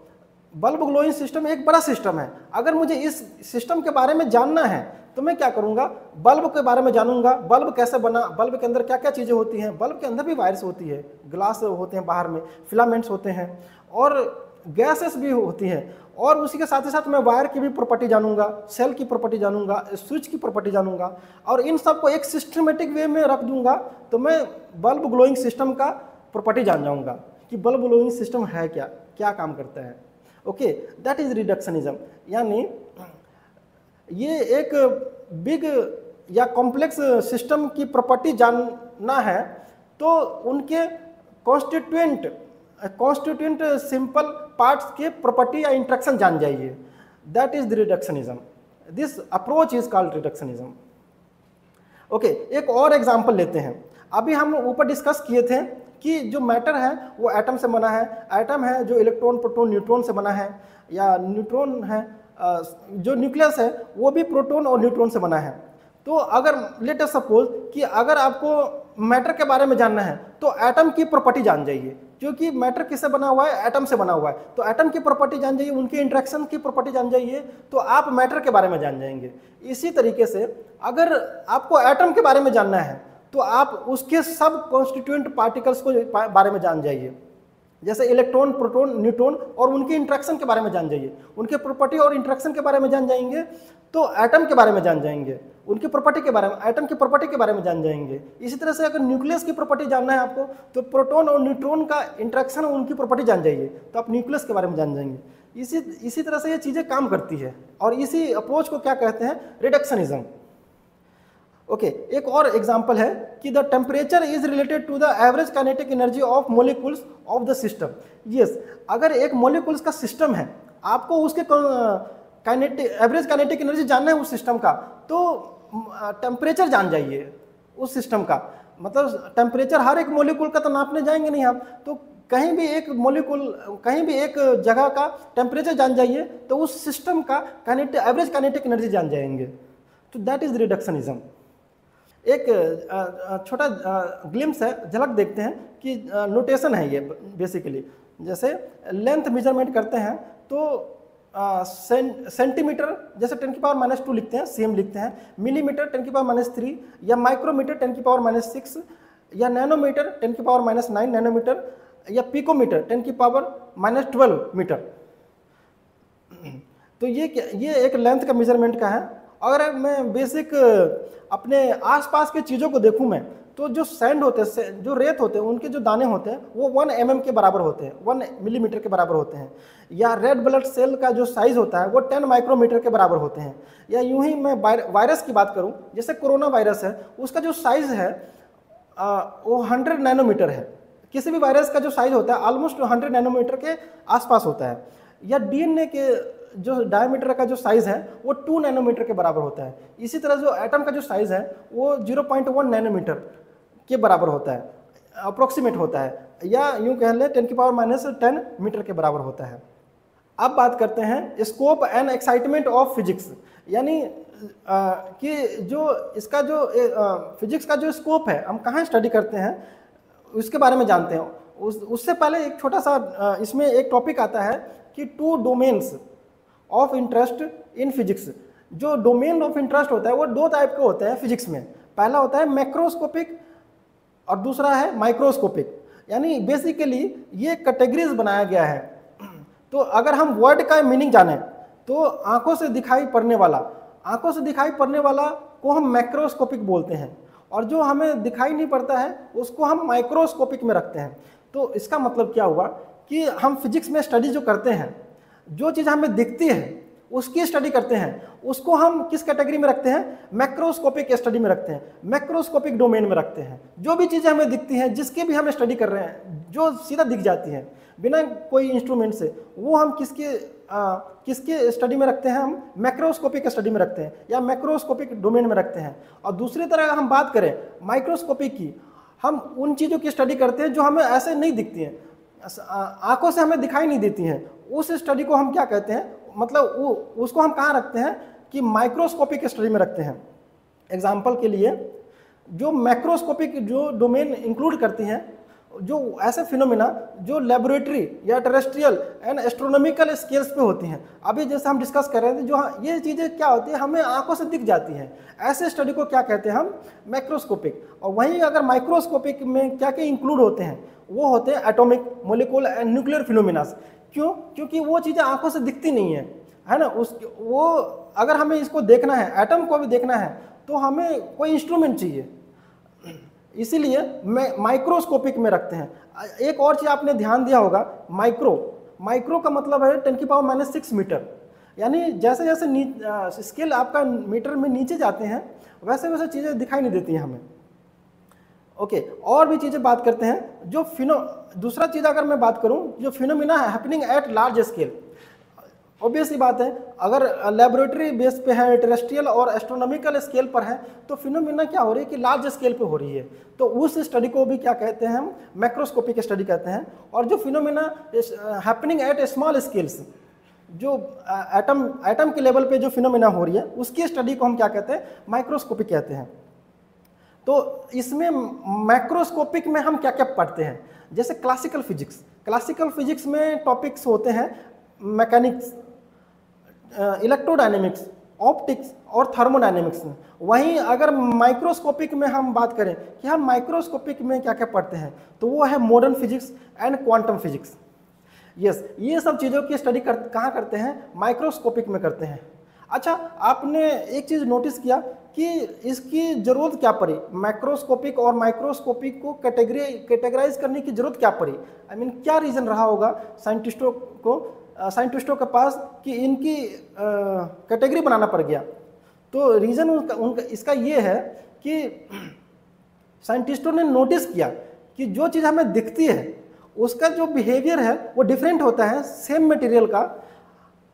बल्ब ग्लोइंग सिस्टम एक बड़ा सिस्टम है। अगर मुझे इस सिस्टम के बारे में जानना है तो मैं क्या करूँगा, बल्ब के बारे में जानूंगा, बल्ब कैसे बना, बल्ब के अंदर क्या क्या चीज़ें होती हैं, बल्ब के अंदर भी वायर्स होती है, ग्लास होते हैं बाहर में, फिलामेंट्स होते हैं और गैसेस भी होती हैं, और उसी के साथ ही साथ मैं वायर की भी प्रॉपर्टी जानूंगा, सेल की प्रॉपर्टी जानूंगा, स्विच की प्रॉपर्टी जानूंगा, और इन सबको एक सिस्टमेटिक वे में रख दूंगा, तो मैं बल्ब ग्लोइंग सिस्टम का प्रॉपर्टी जान जाऊंगा कि बल्ब ग्लोइंग सिस्टम है क्या, क्या काम करता है। Okay, that is reductionism. यानी ये एक बिग या कॉम्प्लेक्स सिस्टम की प्रॉपर्टी जानना है तो उनके कॉन्स्टिट्यूएंट सिंपल पार्ट्स के प्रॉपर्टी या इंट्रैक्शन जान जाइए। That is the reductionism. This approach is called reductionism. Okay, एक और एग्जांपल लेते हैं। अभी हम ऊपर डिस्कस किए थे कि जो मैटर है वो एटम से बना है, एटम है जो इलेक्ट्रॉन प्रोटॉन न्यूट्रॉन से बना है, या न्यूट्रॉन है जो न्यूक्लियस है वो भी प्रोटॉन और न्यूट्रॉन से बना है। तो अगर लेट अस सपोज कि अगर आपको मैटर के बारे में जानना है तो एटम की प्रॉपर्टी जान जाइए, क्योंकि मैटर किससे बना हुआ है, एटम से बना हुआ है, तो एटम की प्रॉपर्टी जान जाइए, उनके इंटरेक्शन की प्रॉपर्टी जान जाइए, तो आप मैटर के बारे में जान जाएंगे। इसी तरीके से अगर आपको एटम के बारे में जानना है तो आप उसके सब कॉन्स्टिट्यूएंट पार्टिकल्स को बारे में जान जाइए, जैसे इलेक्ट्रॉन प्रोटॉन न्यूट्रॉन, और उनके इंटरेक्शन के बारे में जान जाइए, उनके प्रॉपर्टी और इंटरेक्शन के बारे में जान जाएंगे तो एटम के बारे में जान जाएंगे, उनकी प्रॉपर्टी के बारे में, एटम की प्रॉपर्टी के बारे में जान जाएंगे। इसी तरह से अगर न्यूक्लियस की प्रॉपर्टी जानना है आपको तो प्रोटॉन और न्यूट्रॉन का इंटरेक्शन और उनकी प्रॉपर्टी जान जाइए तो आप न्यूक्लियस के बारे में जान जाएंगे। इसी तरह से ये चीज़ें काम करती है, और इसी अप्रोच को क्या कहते हैं, रिडक्शनिज्म। ओके, एक और एग्जांपल है कि the temperature is related to the average kinetic energy of molecules of the system. Yes, अगर एक मोलिक्यूल्स का सिस्टम है, आपको उसके एवरेज काइनेटिक एनर्जी जानना है उस सिस्टम का, तो टेम्परेचर जान जाइए उस सिस्टम का। मतलब टेम्परेचर हर एक मोलिक्यूल का तो नापने जाएंगे नहीं आप, तो कहीं भी एक मोलिक्यूल, कहीं भी एक जगह का टेम्परेचर जान जाइए तो उस सिस्टम का एवरेज काइनेटिक एनर्जी जान जाएंगे। तो दैट इज रिडक्शनिज्म। एक छोटा ग्लिम्स है, झलक देखते हैं कि नोटेशन है ये बेसिकली। जैसे लेंथ मेजरमेंट करते हैं तो सेंटीमीटर जैसे 10⁻² लिखते हैं, सेम लिखते हैं, मिलीमीटर 10⁻³ या माइक्रोमीटर 10⁻⁶, या नैनोमीटर 10⁻⁹ नैनोमीटर, या पिकोमीटर 10⁻12 मीटर। तो ये एक लेंथ का मेजरमेंट का है। अगर मैं बेसिक अपने आसपास के चीज़ों को देखूं मैं, तो जो सैंड होते हैं, जो रेत होते हैं, उनके जो दाने होते हैं वो 1 mm के बराबर होते हैं, 1 मिलीमीटर के बराबर होते हैं। या रेड ब्लड सेल का जो साइज होता है वो 10 माइक्रोमीटर के बराबर होते हैं। या यूं ही मैं वायरस की बात करूं, जैसे कोरोना वायरस है, उसका जो साइज है वो 100 नैनोमीटर है। किसी भी वायरस का जो साइज होता है ऑलमोस्ट 100 नैनोमीटर के आसपास होता है। या डीएनए के जो डायमीटर का जो साइज है वो 2 नैनोमीटर के बराबर होता है। इसी तरह जो एटम का जो साइज है वो 0.1 नैनोमीटर के बराबर होता है, अप्रोक्सीमेट होता है, या यूं कह लें 10⁻⁻10 मीटर के बराबर होता है। अब बात करते हैं scope and excitement of physics. यानी कि जो इसका जो फिजिक्स का जो स्कोप है, हम कहाँ स्टडी करते हैं उसके बारे में जानते हैं। उससे पहले एक छोटा सा इसमें एक टॉपिक आता है कि 2 domains of interest in physics. जो डोमेन ऑफ इंटरेस्ट होता है वो 2 टाइप के होते हैं फिजिक्स में। पहला होता है मैक्रोस्कोपिक और दूसरा है माइक्रोस्कोपिक। यानी बेसिकली ये कैटेगरीज बनाया गया है। तो अगर हम वर्ड का मीनिंग जानें तो आंखों से दिखाई पड़ने वाला को हम मैक्रोस्कोपिक बोलते हैं, और जो हमें दिखाई नहीं पड़ता है उसको हम माइक्रोस्कोपिक में रखते हैं। तो इसका मतलब क्या हुआ कि हम फिजिक्स में स्टडी जो करते हैं, जो चीज़ हमें दिखती है उसकी स्टडी करते हैं, उसको हम किस कैटेगरी में रखते हैं, मैक्रोस्कोपिक स्टडी में रखते हैं, मैक्रोस्कोपिक डोमेन में रखते हैं। जो भी चीज़ें हमें दिखती हैं, जिसके भी हम स्टडी कर रहे हैं, जो सीधा दिख जाती हैं बिना कोई इंस्ट्रूमेंट से, वो हम किसके स्टडी में रखते हैं, हम मैक्रोस्कोपिक स्टडी में रखते हैं या मैक्रोस्कोपिक डोमेन में रखते हैं। और दूसरी तरह हम बात करें माइक्रोस्कोपिक की, हम उन चीज़ों की स्टडी करते हैं जो हमें ऐसे नहीं दिखती हैं, आंखों से हमें दिखाई नहीं देती हैं। उस स्टडी को हम क्या कहते हैं, मतलब उसको हम कहाँ रखते हैं कि माइक्रोस्कोपिक स्टडी में रखते हैं। एग्जाम्पल के लिए जो मैक्रोस्कोपिक जो डोमेन इंक्लूड करती हैं जो ऐसे फिनोमिना जो लेबोरेटरी या टेरेस्ट्रियल एंड एस्ट्रोनॉमिकल स्केल्स पे होती हैं। अभी जैसे हम डिस्कस कर रहे थे, जो ये चीज़ें क्या होती है हमें आंखों से दिख जाती हैं, ऐसे स्टडी को क्या कहते हैं हम, मैक्रोस्कोपिक। और वहीं अगर माइक्रोस्कोपिक में क्या क्या इंक्लूड होते हैं, वो होते हैं atomic, molecular and nuclear phenomenas. क्यों? क्योंकि वो चीज़ें आंखों से दिखती नहीं है ना। वो अगर हमें इसको देखना है, एटम को भी देखना है, तो हमें कोई इंस्ट्रूमेंट चाहिए, इसीलिए माइक्रोस्कोपिक में रखते हैं। एक और चीज़ आपने ध्यान दिया होगा, माइक्रो का मतलब है 10⁻⁻⁶ मीटर। यानी जैसे जैसे स्केल आपका मीटर में नीचे जाते हैं, वैसे वैसे चीज़ें दिखाई नहीं देती हैं हमें। ओके, और भी चीज़ें बात करते हैं। जो दूसरा चीज़ अगर मैं बात करूं, जो फिनोमिना है happening at large scale. Obvious ही बात है, अगर लेबोरेटरी बेस पे है, टेरेस्ट्रियल और एस्ट्रोनॉमिकल स्केल पर है, तो फिनोमिना क्या हो रही है कि लार्ज स्केल पे हो रही है। तो उस स्टडी को भी क्या कहते हैं हम, मैक्रोस्कोपिक स्टडी कहते हैं। और जो phenomena happening at small scales, जो एटम के लेवल पे जो फिनोमिना हो रही है, उसकी स्टडी को हम क्या कहते हैं, माइक्रोस्कोपिक कहते हैं। तो इसमें मैक्रोस्कोपिक में हम क्या क्या पढ़ते हैं, जैसे क्लासिकल फिजिक्स में टॉपिक्स होते हैं मैकेनिक्स, इलेक्ट्रोडायनेमिक्स, ऑप्टिक्स और थर्मोडायनेमिक्स में। वहीं अगर माइक्रोस्कोपिक में हम बात करें कि हम माइक्रोस्कोपिक में क्या क्या पढ़ते हैं, तो वो है modern physics and quantum physics. Yes, ये सब चीज़ों की स्टडी कहाँ करते हैं, माइक्रोस्कोपिक में करते हैं। अच्छा, आपने एक चीज़ नोटिस किया कि इसकी ज़रूरत क्या पड़ी, मैक्रोस्कोपिक और माइक्रोस्कोपिक को कैटेगराइज करने की ज़रूरत क्या पड़ी? आई मीन क्या रीज़न रहा होगा साइंटिस्टों के पास कि इनकी कैटेगरी बनाना पड़ गया? तो रीज़न उनका इसका ये है कि साइंटिस्टों ने नोटिस किया कि जो चीज़ हमें दिखती है उसका जो बिहेवियर है वो डिफरेंट होता है सेम मटेरियल का,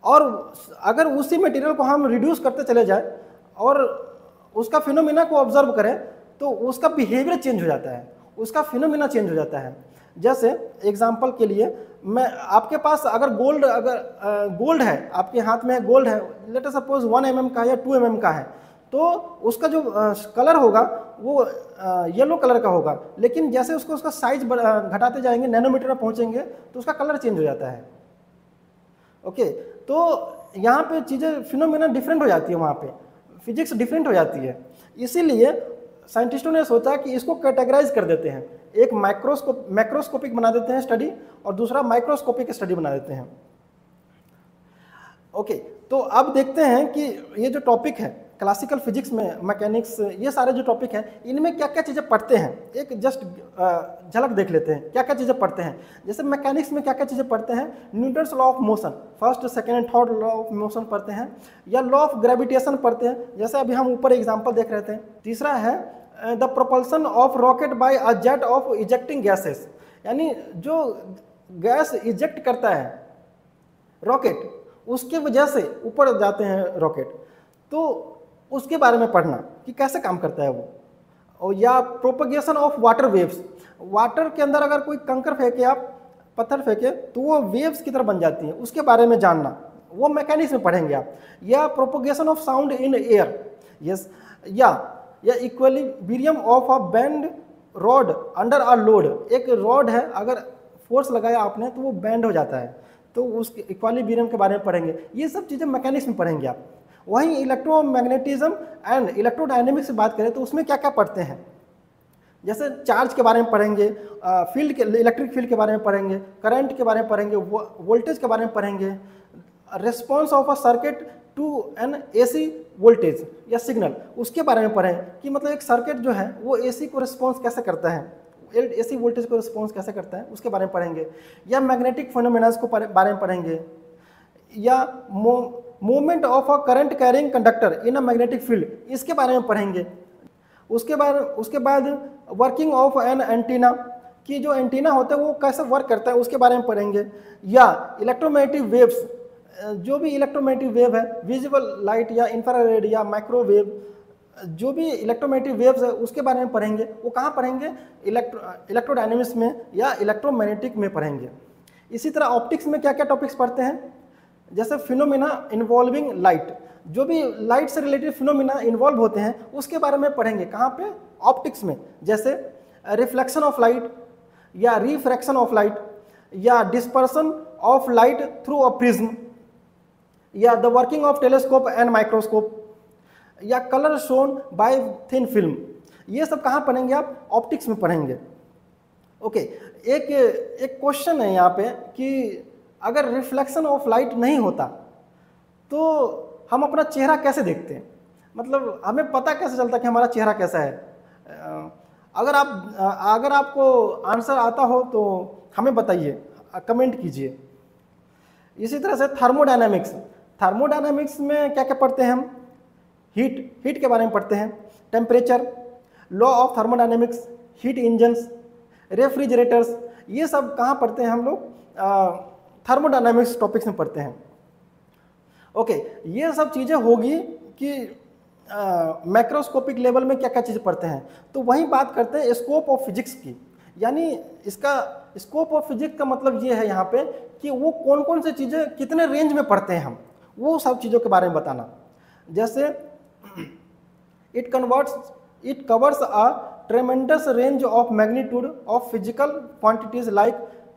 और अगर उसी मटेरियल को हम रिड्यूस करते चले जाए और उसका फिनोमिना को ऑब्जर्व करें, तो उसका बिहेवियर चेंज हो जाता है, उसका फिनोमिना चेंज हो जाता है। जैसे एग्जांपल के लिए, मैं आपके पास अगर गोल्ड है, आपके हाथ में गोल्ड है, लेट अस सपोज 1 mm का या 2 mm का है, तो उसका जो कलर होगा वो येलो कलर का होगा। लेकिन जैसे उसका साइज घटाते जाएंगे, नैनोमीटर में पहुंचेंगे, तो उसका कलर चेंज हो जाता है। ओके, तो यहाँ पे चीज़ें फिनोमिना डिफरेंट हो जाती है, वहाँ पे फिजिक्स डिफरेंट हो जाती है। इसीलिए साइंटिस्टों ने सोचा कि इसको कैटेगराइज कर देते हैं, एक मैक्रोस्कोपिक बना देते हैं स्टडी और दूसरा माइक्रोस्कोपिक स्टडी बना देते हैं। ओके, तो अब देखते हैं कि ये जो टॉपिक है क्लासिकल फिजिक्स में, मैकेनिक्स, ये सारे जो टॉपिक हैं, इनमें क्या क्या चीज़ें पढ़ते हैं, एक जस्ट झलक देख लेते हैं क्या क्या चीज़ें पढ़ते हैं। जैसे मैकेनिक्स में क्या क्या चीज़ें पढ़ते हैं, Newton's law of motion, first, second and third law of motion पढ़ते हैं, या लॉ ऑफ ग्रेविटेशन पढ़ते हैं, जैसे अभी हम ऊपर एग्जाम्पल देख रहे थे। तीसरा है the propulsion of rocket by a jet of ejecting gases, यानी जो गैस इजेक्ट करता है रॉकेट, उसके वजह से ऊपर जाते हैं रॉकेट, तो उसके बारे में पढ़ना कि कैसे काम करता है वो। और या propagation of water waves, water के अंदर अगर कोई कंकर फेंके, आप पत्थर फेंके, तो वो वेव्स की तरह बन जाती हैं, उसके बारे में जानना, वो मैकेनिक्स में पढ़ेंगे आप। या propagation of sound in air, yes, या equilibrium of a bend rod under a load, एक रॉड है, अगर फोर्स लगाया आपने तो वो बेंड हो जाता है, तो उसके इक्विलिब्रियम के बारे में पढ़ेंगे। ये सब चीज़ें मैकेनिक्स में पढ़ेंगे आप। वहीं इलेक्ट्रोमैग्नेटिज्म एंड इलेक्ट्रोडायनेमिक्स से बात करें तो उसमें क्या क्या पढ़ते हैं, जैसे चार्ज के बारे में पढ़ेंगे, फील्ड के, इलेक्ट्रिक फील्ड के बारे में पढ़ेंगे, करंट के बारे में पढ़ेंगे, वोल्टेज के बारे में पढ़ेंगे, response of a circuit to an AC voltage या सिग्नल, उसके बारे में पढ़ें कि मतलब एक सर्किट जो है वो एसी को रिस्पॉन्स कैसे करता है, एसी वोल्टेज को रिस्पॉन्स कैसे करता है, उसके बारे में पढ़ेंगे। या मैग्नेटिक फिनोमेना को बारे में पढ़ेंगे, या movement of a current carrying conductor in a magnetic field, इसके बारे में पढ़ेंगे। उसके बाद वर्किंग ऑफ एन एंटीना, कि जो एंटीना होता है वो कैसे वर्क करता है, उसके बारे में पढ़ेंगे। या इलेक्ट्रोमैग्नेटिक वेव्स, जो भी इलेक्ट्रोमैग्नेटिक वेव है, विजिबल लाइट या इंफ्रारेड या माइक्रोवेव, जो भी इलेक्ट्रोमैग्नेटिक वेव्स है उसके बारे में पढ़ेंगे। वो कहाँ पढ़ेंगे, इलेक्ट्रोडायनेमिक्स में या इलेक्ट्रोमैग्नेटिक में पढ़ेंगे। इसी तरह ऑप्टिक्स में क्या क्या टॉपिक्स पढ़ते हैं, जैसे फिनोमिना इन्वॉल्विंग लाइट, जो भी लाइट से रिलेटेड फिनोमिना इन्वॉल्व होते हैं उसके बारे में पढ़ेंगे। कहाँ पे, ऑप्टिक्स में, जैसे रिफ्लेक्शन ऑफ लाइट, या रिफ्रैक्शन ऑफ लाइट, या dispersion of light through a prism, या the working of telescope and microscope, या colour shown by thin film. ये सब कहाँ पढ़ेंगे आप? ऑप्टिक्स में पढ़ेंगे। ओके, एक क्वेश्चन है यहाँ पे कि अगर रिफ्लेक्शन ऑफ लाइट नहीं होता तो हम अपना चेहरा कैसे देखते हैं? मतलब हमें पता कैसे चलता कि हमारा चेहरा कैसा है? अगर आपको आंसर आता हो तो हमें बताइए, कमेंट कीजिए। इसी तरह से थर्मोडायनामिक्स, थर्मोडायनामिक्स में क्या क्या पढ़ते हैं हम? हीट के बारे में पढ़ते हैं, temperature, law of thermodynamics, heat engines, refrigerators, ये सब कहाँ पढ़ते हैं हम लोग? थर्मोडायनामिक्स टॉपिक्स में पढ़ते हैं। ओके, ये सब चीज़ें होगी कि मैक्रोस्कोपिक लेवल में क्या क्या चीज़ें पढ़ते हैं। तो वहीं बात करते हैं स्कोप ऑफ फिजिक्स की, यानी इसका स्कोप ऑफ फिजिक्स का मतलब ये है यहाँ पे कि वो कौन कौन सी चीज़ें कितने रेंज में पढ़ते हैं हम, वो सब चीज़ों के बारे में बताना। जैसे it covers a ट्रेमेंडस range of magnitude of physical quantities like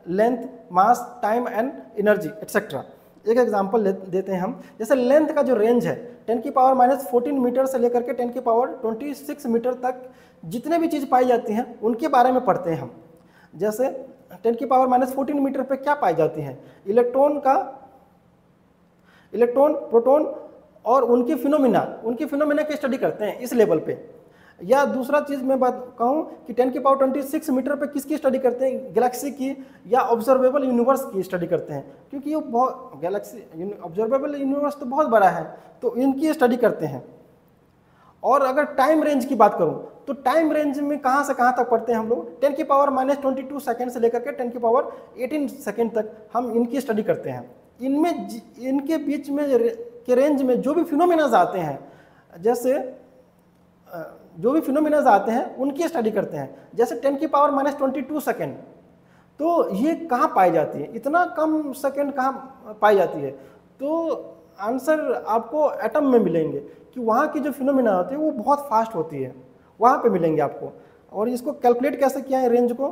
length, mass, time and energy etcetera. एक एग्जांपल देते हैं हम। जैसे लेंथ का जो रेंज है 10⁻⁻14 मीटर से लेकर के 10⁻26 मीटर तक जितने भी चीज़ पाई जाती हैं उनके बारे में पढ़ते हैं हम। जैसे 10⁻14 मीटर पे क्या पाई जाती हैं? इलेक्ट्रॉन, प्रोटॉन और उनकी फिनोमिना की स्टडी करते हैं इस लेवल पे। या दूसरा चीज़ मैं बात कहूँ कि 10⁻26 मीटर पे किसकी स्टडी करते हैं? गैलेक्सी की या ऑब्जर्वेबल यूनिवर्स की स्टडी करते हैं, क्योंकि ये बहुत ऑब्जर्वेबल यूनिवर्स तो बहुत बड़ा है, तो इनकी स्टडी करते हैं। और अगर टाइम रेंज की बात करूँ तो टाइम रेंज में कहाँ से कहाँ तक पढ़ते हैं हम लोग? 10⁻22 सेकेंड से लेकर के 10⁻18 सेकेंड तक हम इनकी स्टडी करते हैं। इनके बीच में के रेंज में जो भी फिनोमिनाज आते हैं, जो भी फिनोमिनाज आते हैं उनकी स्टडी करते हैं। जैसे 10⁻22 सेकेंड, तो ये कहाँ पाई जाती है? इतना कम सेकेंड कहाँ पाई जाती है? तो आंसर आपको एटम में मिलेंगे कि वहाँ की जो फिनोमिना होती है वो बहुत फास्ट होती है, वहाँ पे मिलेंगे आपको। और इसको कैलकुलेट कैसे किया है रेंज को?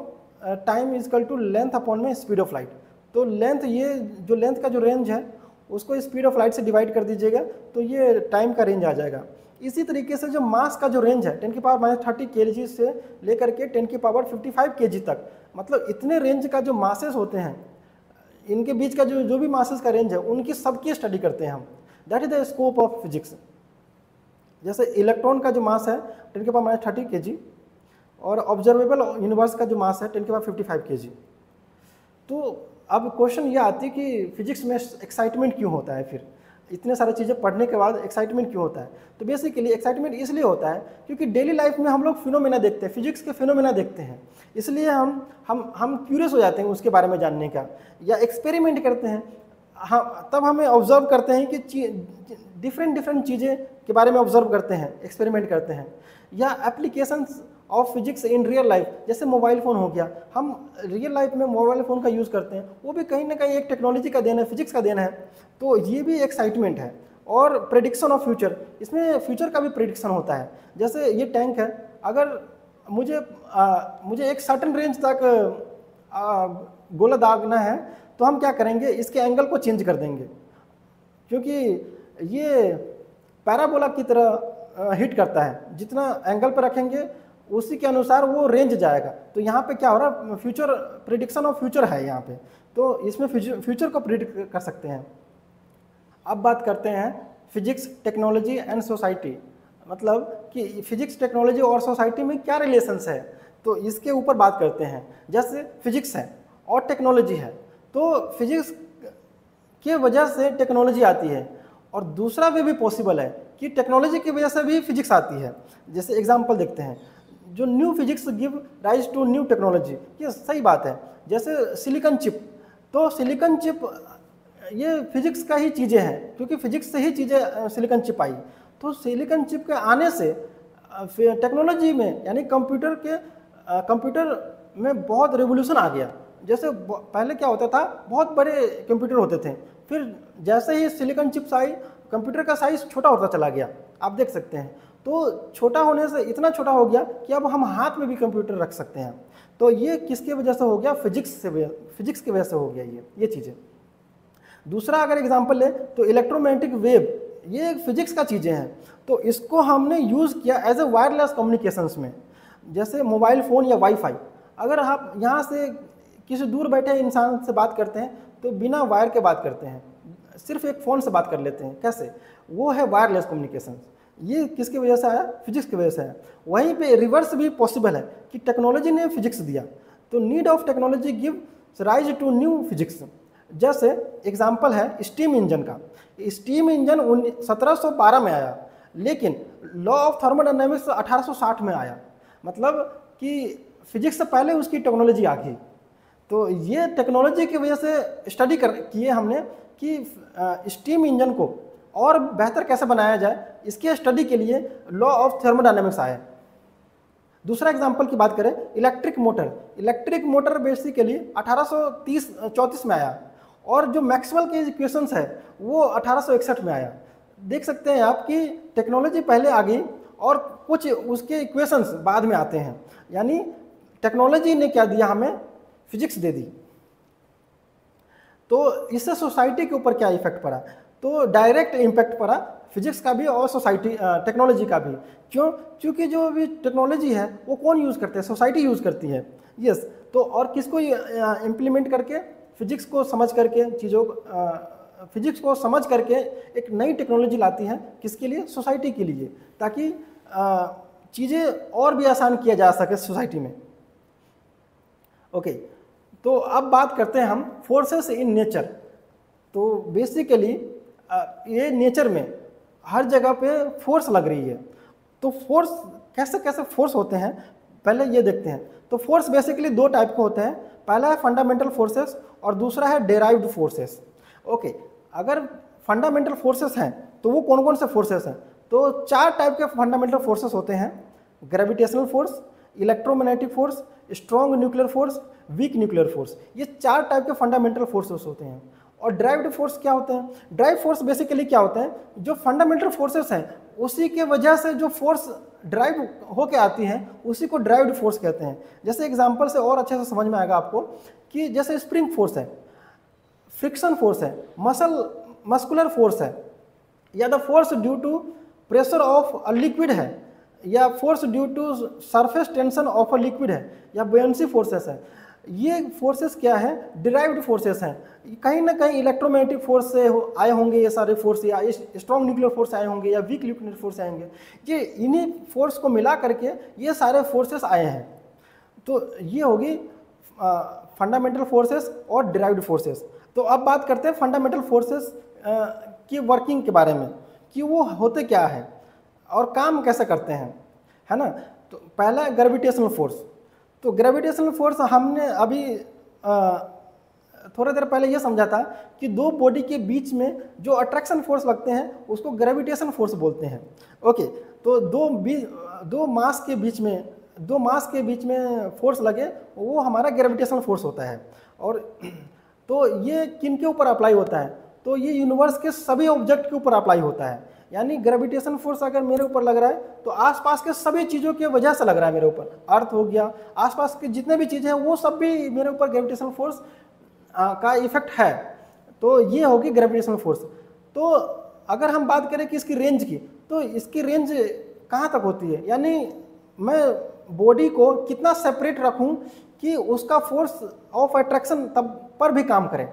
Time is equal to length upon में स्पीड ऑफ लाइट। तो लेंथ, ये जो लेंथ का जो रेंज है उसको स्पीड ऑफ लाइट से डिवाइड कर दीजिएगा तो ये टाइम का रेंज आ जाएगा। इसी तरीके से जो मास का जो रेंज है 10⁻30 kg से लेकर के 10⁻55 kg तक, मतलब इतने रेंज का जो मासेस होते हैं, इनके बीच का जो भी मासेस का रेंज है उनकी सबकी स्टडी करते हैं हम। That is the scope of physics. जैसे इलेक्ट्रॉन का जो मास है 10⁻30 kg और ऑब्जर्वेबल यूनिवर्स का जो मास है 10⁻55 kg। तो अब क्वेश्चन ये आती है कि फिजिक्स में एक्साइटमेंट क्यों होता है? फिर इतने सारे चीज़ें पढ़ने के बाद एक्साइटमेंट क्यों होता है? तो बेसिकली एक्साइटमेंट इसलिए होता है क्योंकि डेली लाइफ में हम लोग फिनोमेना देखते हैं, फिजिक्स के फिनोमेना देखते हैं, इसलिए हम क्यूरियस हो जाते हैं उसके बारे में जानने का, या एक्सपेरिमेंट करते हैं। हाँ, तब हमें ऑब्जर्व करते हैं कि डिफरेंट चीज़ें के बारे में ऑब्जर्व करते हैं, एक्सपेरिमेंट करते हैं। या applications of physics in real life, जैसे मोबाइल फ़ोन हो गया, हम रियल लाइफ में मोबाइल फ़ोन का यूज़ करते हैं, वो भी कहीं ना कहीं एक टेक्नोलॉजी का देन है, फिजिक्स का देन है। तो ये भी एक्साइटमेंट है। और प्रेडिक्शन ऑफ फ्यूचर, इसमें फ्यूचर का भी प्रेडिक्शन होता है। जैसे ये टैंक है, अगर मुझे एक सर्टेन रेंज तक गोला दागना है तो हम क्या करेंगे? इसके एंगल को चेंज कर देंगे, क्योंकि ये पैराबोला की तरह हिट करता है। जितना एंगल पर रखेंगे उसी के अनुसार वो रेंज जाएगा। तो यहाँ पे क्या हो रहा है? फ्यूचर, प्रेडिक्शन ऑफ फ्यूचर है यहाँ पे, तो इसमें फ्यूचर को प्रेडिक्ट कर सकते हैं। अब बात करते हैं फिजिक्स, टेक्नोलॉजी एंड सोसाइटी, मतलब कि फिजिक्स, टेक्नोलॉजी और सोसाइटी में क्या रिलेशंस है, तो इसके ऊपर बात करते हैं। जैसे फिजिक्स है और टेक्नोलॉजी है, तो फिजिक्स की वजह से टेक्नोलॉजी आती है, और दूसरा भी पॉसिबल है कि टेक्नोलॉजी की वजह से भी फिजिक्स आती है। जैसे एग्जांपल देखते हैं, जो new physics give rise to new technology, ये सही बात है। जैसे सिलिकॉन चिप, तो सिलिकॉन चिप ये फिजिक्स का ही चीज़ें हैं, क्योंकि फिजिक्स से ही चीज़ें सिलिकॉन चिप आई। तो सिलिकॉन चिप के आने से टेक्नोलॉजी में, यानी कंप्यूटर में बहुत रेवोल्यूशन आ गया। जैसे पहले क्या होता था, बहुत बड़े कंप्यूटर होते थे, फिर जैसे ही सिलिकॉन चिप्स आई कंप्यूटर का साइज छोटा होता चला गया, आप देख सकते हैं। तो छोटा होने से इतना छोटा हो गया कि अब हम हाथ में भी कंप्यूटर रख सकते हैं। तो ये किसकी वजह से हो गया? फिजिक्स की वजह से हो गया ये चीज़ें। दूसरा अगर एग्जांपल ले तो इलेक्ट्रोमैग्नेटिक वेव, ये एक फिजिक्स का चीज़ें हैं, तो इसको हमने यूज़ किया एज ए वायरलेस कम्युनिकेशंस में। जैसे मोबाइल फ़ोन या वाईफाई, अगर आप यहाँ से किसी दूर बैठे इंसान से बात करते हैं तो बिना वायर के बात करते हैं, सिर्फ एक फ़ोन से बात कर लेते हैं। कैसे? वो है वायरलेस कम्युनिकेशन। ये किसकी वजह से आया? फिजिक्स की वजह से आया। वहीं पे रिवर्स भी पॉसिबल है कि टेक्नोलॉजी ने फिजिक्स दिया, तो need of technology give rise to new physics. जैसे एग्जांपल है स्टीम इंजन का। स्टीम इंजन 1712 में आया, लेकिन लॉ ऑफ थर्मोडायनेमिक्स 1860 में आया। मतलब कि फिजिक्स से पहले उसकी टेक्नोलॉजी आ गई। तो ये टेक्नोलॉजी की वजह से स्टडी किए हमने कि स्टीम इंजन को और बेहतर कैसे बनाया जाए, इसके स्टडी के लिए लॉ ऑफ थर्मोडायनेमिक्स आया। दूसरा एग्जांपल की बात करें, electric motor. Electric motor basically 1834 में आया, और जो मैक्सवेल के इक्वेशंस है वो 1861 में आया। देख सकते हैं आप कि टेक्नोलॉजी पहले आ गई और कुछ उसके इक्वेशंस बाद में आते हैं। यानी टेक्नोलॉजी ने क्या दिया हमें? फिजिक्स दे दी। तो इससे सोसाइटी के ऊपर क्या इफेक्ट पड़ा? तो डायरेक्ट इम्पैक्ट पड़ा फिजिक्स का भी और सोसाइटी टेक्नोलॉजी का भी। क्यों? क्योंकि जो भी टेक्नोलॉजी है वो कौन यूज़ करते हैं? सोसाइटी यूज़ करती है। यस। तो और किसको इम्प्लीमेंट करके? फिजिक्स को समझ करके, चीज़ों फिजिक्स को समझ करके एक नई टेक्नोलॉजी लाती है। किसके लिए? सोसाइटी के लिए, ताकि चीज़ें और भी आसान किया जा सके सोसाइटी में। ओके, तो अब बात करते हैं हम फोर्सेस इन नेचर। तो बेसिकली ये नेचर में हर जगह पे फोर्स लग रही है। तो फोर्स कैसे कैसे फोर्स होते हैं पहले ये देखते हैं। तो फोर्स बेसिकली दो टाइप के होते हैं। पहला है फंडामेंटल फोर्सेस और दूसरा है डेराइव्ड फोर्सेस। ओके, अगर फंडामेंटल फोर्सेस हैं तो वो कौन कौन से फोर्सेस हैं? तो चार टाइप के फंडामेंटल फोर्सेस होते हैं। Gravitational force, electromagnetic force, strong nuclear force, weak nuclear force. ये चार टाइप के फंडामेंटल फोर्सेस होते हैं। और ड्राइव्ड फोर्स क्या होते हैं? ड्राइव फोर्स बेसिकली क्या होते हैं? जो फंडामेंटल फोर्सेस हैं उसी के वजह से जो फोर्स ड्राइव होके आती हैं उसी को ड्राइव्ड फोर्स कहते हैं। जैसे एग्जांपल से और अच्छे से समझ में आएगा आपको कि जैसे स्प्रिंग फोर्स है, फ्रिक्शन फोर्स है, मस्कुलर फोर्स है, या the force due to pressure of a liquid है, या force due to surface tension of a liquid है, या बुयंसी फोर्सेस है। ये फोर्सेस क्या है? डिराइव्ड फोर्सेस हैं। कहीं ना कहीं इलेक्ट्रोमैग्नेटिक फोर्स से आए होंगे ये सारे फोर्स, या स्ट्रॉन्ग न्यूक्लियर फोर्स आए होंगे, या वीक न्यूक्लियर फोर्स आएंगे। ये इन्हीं फोर्स को मिला करके ये सारे फोर्सेस आए हैं। तो ये होगी फंडामेंटल फोर्सेस और डिराइव्ड फोर्सेस। तो अब बात करते हैं फंडामेंटल फोर्सेस की वर्किंग के बारे में, कि वो होते क्या है और काम कैसे करते हैं, है ना। तो पहला है ग्रेविटेशनल फोर्स। तो ग्रेविटेशनल फोर्स हमने अभी थोड़ी देर पहले ये समझा था कि दो बॉडी के बीच में जो अट्रैक्शन फोर्स लगते हैं उसको ग्रेविटेशन फोर्स बोलते हैं। ओके, तो दो मास के बीच में फोर्स लगे वो हमारा ग्रेविटेशनल फोर्स होता है। और तो ये किन के ऊपर अप्लाई होता है? तो ये यूनिवर्स के सभी ऑब्जेक्ट के ऊपर अप्लाई होता है। यानी ग्रेविटेशन फोर्स अगर मेरे ऊपर लग रहा है तो आसपास के सभी चीज़ों की वजह से लग रहा है मेरे ऊपर। अर्थ हो गया, आसपास के जितने भी चीज़ें हैं वो सब भी मेरे ऊपर ग्रेविटेशनल फोर्स का इफेक्ट है। तो ये होगी ग्रेविटेशनल फोर्स। तो अगर हम बात करें कि इसकी रेंज की, तो इसकी रेंज कहाँ तक होती है? यानी मैं बॉडी को कितना सेपरेट रखूँ कि उसका फोर्स ऑफ अट्रैक्शन तब पर भी काम करे।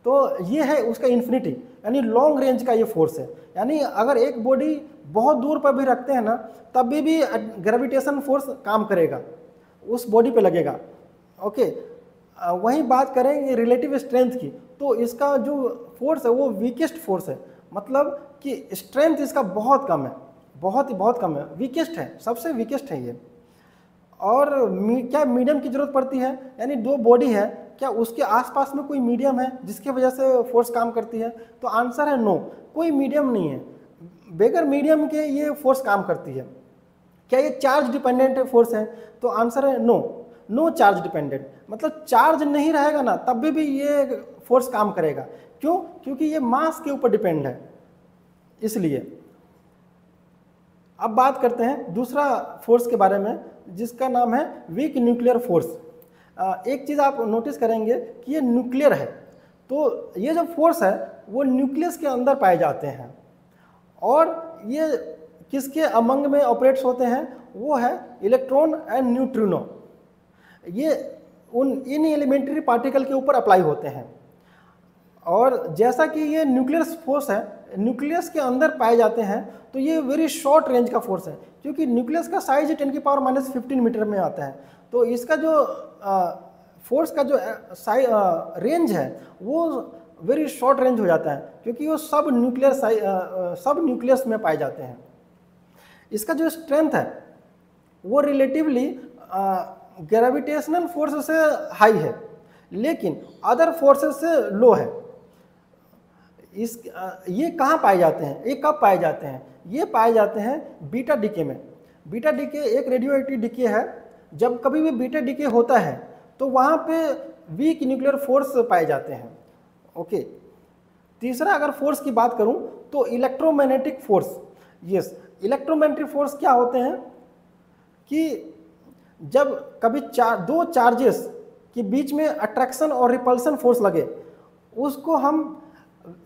तो ये है उसका इन्फिनिटी, यानी लॉन्ग रेंज का ये फोर्स है। यानी अगर एक बॉडी बहुत दूर पर भी रखते हैं ना तब भी ग्रेविटेशन फोर्स काम करेगा, उस बॉडी पे लगेगा। ओके, वहीं बात करें रिलेटिव स्ट्रेंथ की, तो इसका जो फोर्स है वो वीकेस्ट फोर्स है। मतलब कि स्ट्रेंथ इसका बहुत कम है, बहुत कम है, वीकेस्ट है, सबसे वीकेस्ट है ये। और क्या मीडियम की जरूरत पड़ती है? यानी दो बॉडी है, क्या उसके आसपास में कोई मीडियम है जिसकी वजह से फोर्स काम करती है? तो आंसर है नो, कोई मीडियम नहीं है। बगैर मीडियम के ये फोर्स काम करती है। क्या ये चार्ज डिपेंडेंट फोर्स है? तो आंसर है नो चार्ज डिपेंडेंट। मतलब चार्ज नहीं रहेगा ना तब भी ये फोर्स काम करेगा। क्यों? क्योंकि ये मास के ऊपर डिपेंड है, इसलिए। अब बात करते हैं दूसरा फोर्स के बारे में, जिसका नाम है वीक न्यूक्लियर फोर्स। एक चीज़ आप नोटिस करेंगे कि ये न्यूक्लियर है, तो ये जो फोर्स है वो न्यूक्लियस के अंदर पाए जाते हैं, और ये किसके अमंग में ऑपरेट्स होते हैं, वो है इलेक्ट्रॉन एंड न्यूट्रिनो। ये इन एलिमेंट्री पार्टिकल के ऊपर अप्लाई होते हैं, और जैसा कि ये न्यूक्लियर फोर्स है, न्यूक्लियस के अंदर पाए जाते हैं, तो ये वेरी शॉर्ट रेंज का फोर्स है, क्योंकि न्यूक्लियस का साइज 10⁻⁻15 मीटर में आता है। तो इसका जो फोर्स का जो रेंज है वो वेरी शॉर्ट रेंज हो जाता है, क्योंकि वो सब न्यूक्लियस में पाए जाते हैं। इसका जो स्ट्रेंथ है वो रिलेटिवली ग्रेविटेशनल फोर्स से हाई है, लेकिन अदर फोर्सेस से लो है। ये कहाँ पाए जाते हैं, ये कब पाए जाते हैं? ये पाए जाते हैं बीटा डीके में। बीटा डीके एक रेडियो एक्टिव डीके है। जब कभी भी बीटा डीके होता है तो वहाँ पे वीक न्यूक्लियर फोर्स पाए जाते हैं। ओके, तीसरा अगर फोर्स की बात करूँ तो electromagnetic force. Yes, electromagnetic force क्या होते हैं कि जब कभी दो चार्जेस के बीच में अट्रैक्शन और रिपल्सन फोर्स लगे, उसको हम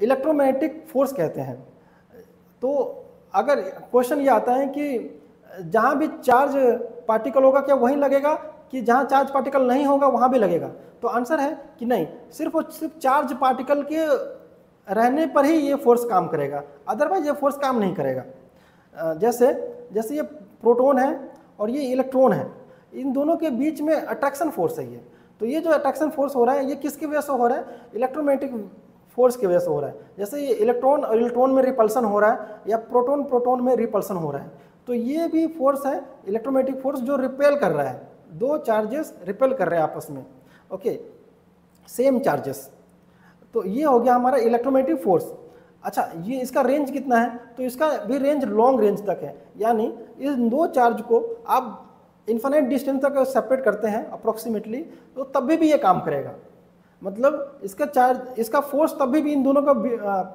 इलेक्ट्रोमैग्नेटिक फोर्स कहते हैं। तो अगर क्वेश्चन ये आता है कि जहाँ भी चार्ज पार्टिकल होगा क्या वहीं लगेगा, कि जहाँ चार्ज पार्टिकल नहीं होगा वहाँ भी लगेगा? तो आंसर है कि नहीं, सिर्फ और सिर्फ चार्ज पार्टिकल के रहने पर ही ये फोर्स काम करेगा, अदरवाइज ये फोर्स काम नहीं करेगा। जैसे ये प्रोटॉन है और ये इलेक्ट्रॉन है, इन दोनों के बीच में अट्रैक्शन फोर्स है ये। तो ये जो अट्रैक्शन फोर्स हो रहा है ये किसकी वजह से हो रहा है? इलेक्ट्रोमैग्नेटिक फोर्स की वजह से हो रहा है। जैसे ये इलेक्ट्रॉन और इलेक्ट्रॉन में रिपल्सन हो रहा है, या प्रोटॉन प्रोटॉन में रिपल्सन हो रहा है, तो ये भी फोर्स है इलेक्ट्रोमैग्नेटिक फोर्स, जो रिपेल कर रहा है। दो चार्जेस रिपेल कर रहे हैं आपस में, ओके, सेम चार्जेस। तो ये हो गया हमारा इलेक्ट्रोमैग्नेटिक फोर्स। अच्छा, ये इसका रेंज कितना है? तो इसका भी रेंज लॉन्ग रेंज तक है, यानी इन दो चार्ज को आप इन्फिनिट डिस्टेंस तक सेपरेट करते हैं अप्रोक्सीमेटली, तो तब भी ये काम करेगा। मतलब इसका फोर्स तब भी इन दोनों का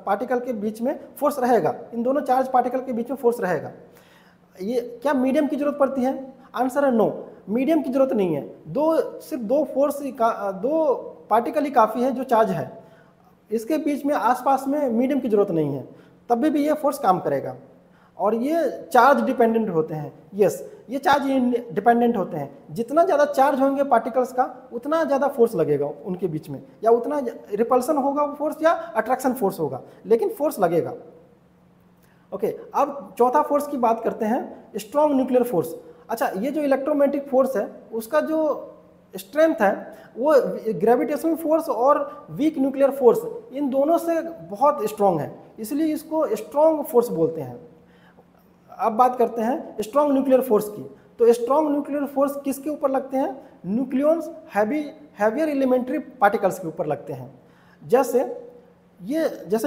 पार्टिकल के बीच में फोर्स रहेगा, इन दोनों चार्ज पार्टिकल के बीच में फोर्स रहेगा। ये क्या मीडियम की जरूरत पड़ती है? आंसर है नो, मीडियम की जरूरत नहीं है। सिर्फ दो पार्टिकल ही काफ़ी है जो चार्ज है, इसके बीच में आसपास में मीडियम की जरूरत नहीं है, तब भी ये फोर्स काम करेगा। और ये चार्ज डिपेंडेंट होते हैं। यस, ये चार्ज डिपेंडेंट होते हैं। जितना ज़्यादा चार्ज होंगे पार्टिकल्स का, उतना ज़्यादा फोर्स लगेगा उनके बीच में, या उतना रिपल्सन होगा फोर्स या अट्रैक्शन फोर्स होगा, लेकिन फोर्स लगेगा। ओके, अब चौथा फोर्स की बात करते हैं, स्ट्रॉन्ग न्यूक्लियर फोर्स। अच्छा, ये जो इलेक्ट्रोमैग्नेटिक फोर्स है उसका जो स्ट्रेंथ है वो ग्रेविटेशनल फोर्स और वीक न्यूक्लियर फोर्स, इन दोनों से बहुत स्ट्रॉन्ग है, इसलिए इसको स्ट्रॉन्ग फोर्स बोलते हैं। अब बात करते हैं स्ट्रॉन्ग न्यूक्लियर फोर्स की। तो स्ट्रॉन्ग न्यूक्लियर फोर्स किसके ऊपर लगते हैं? न्यूक्लियॉन्स, हैवियर एलिमेंट्री पार्टिकल्स के ऊपर लगते हैं। जैसे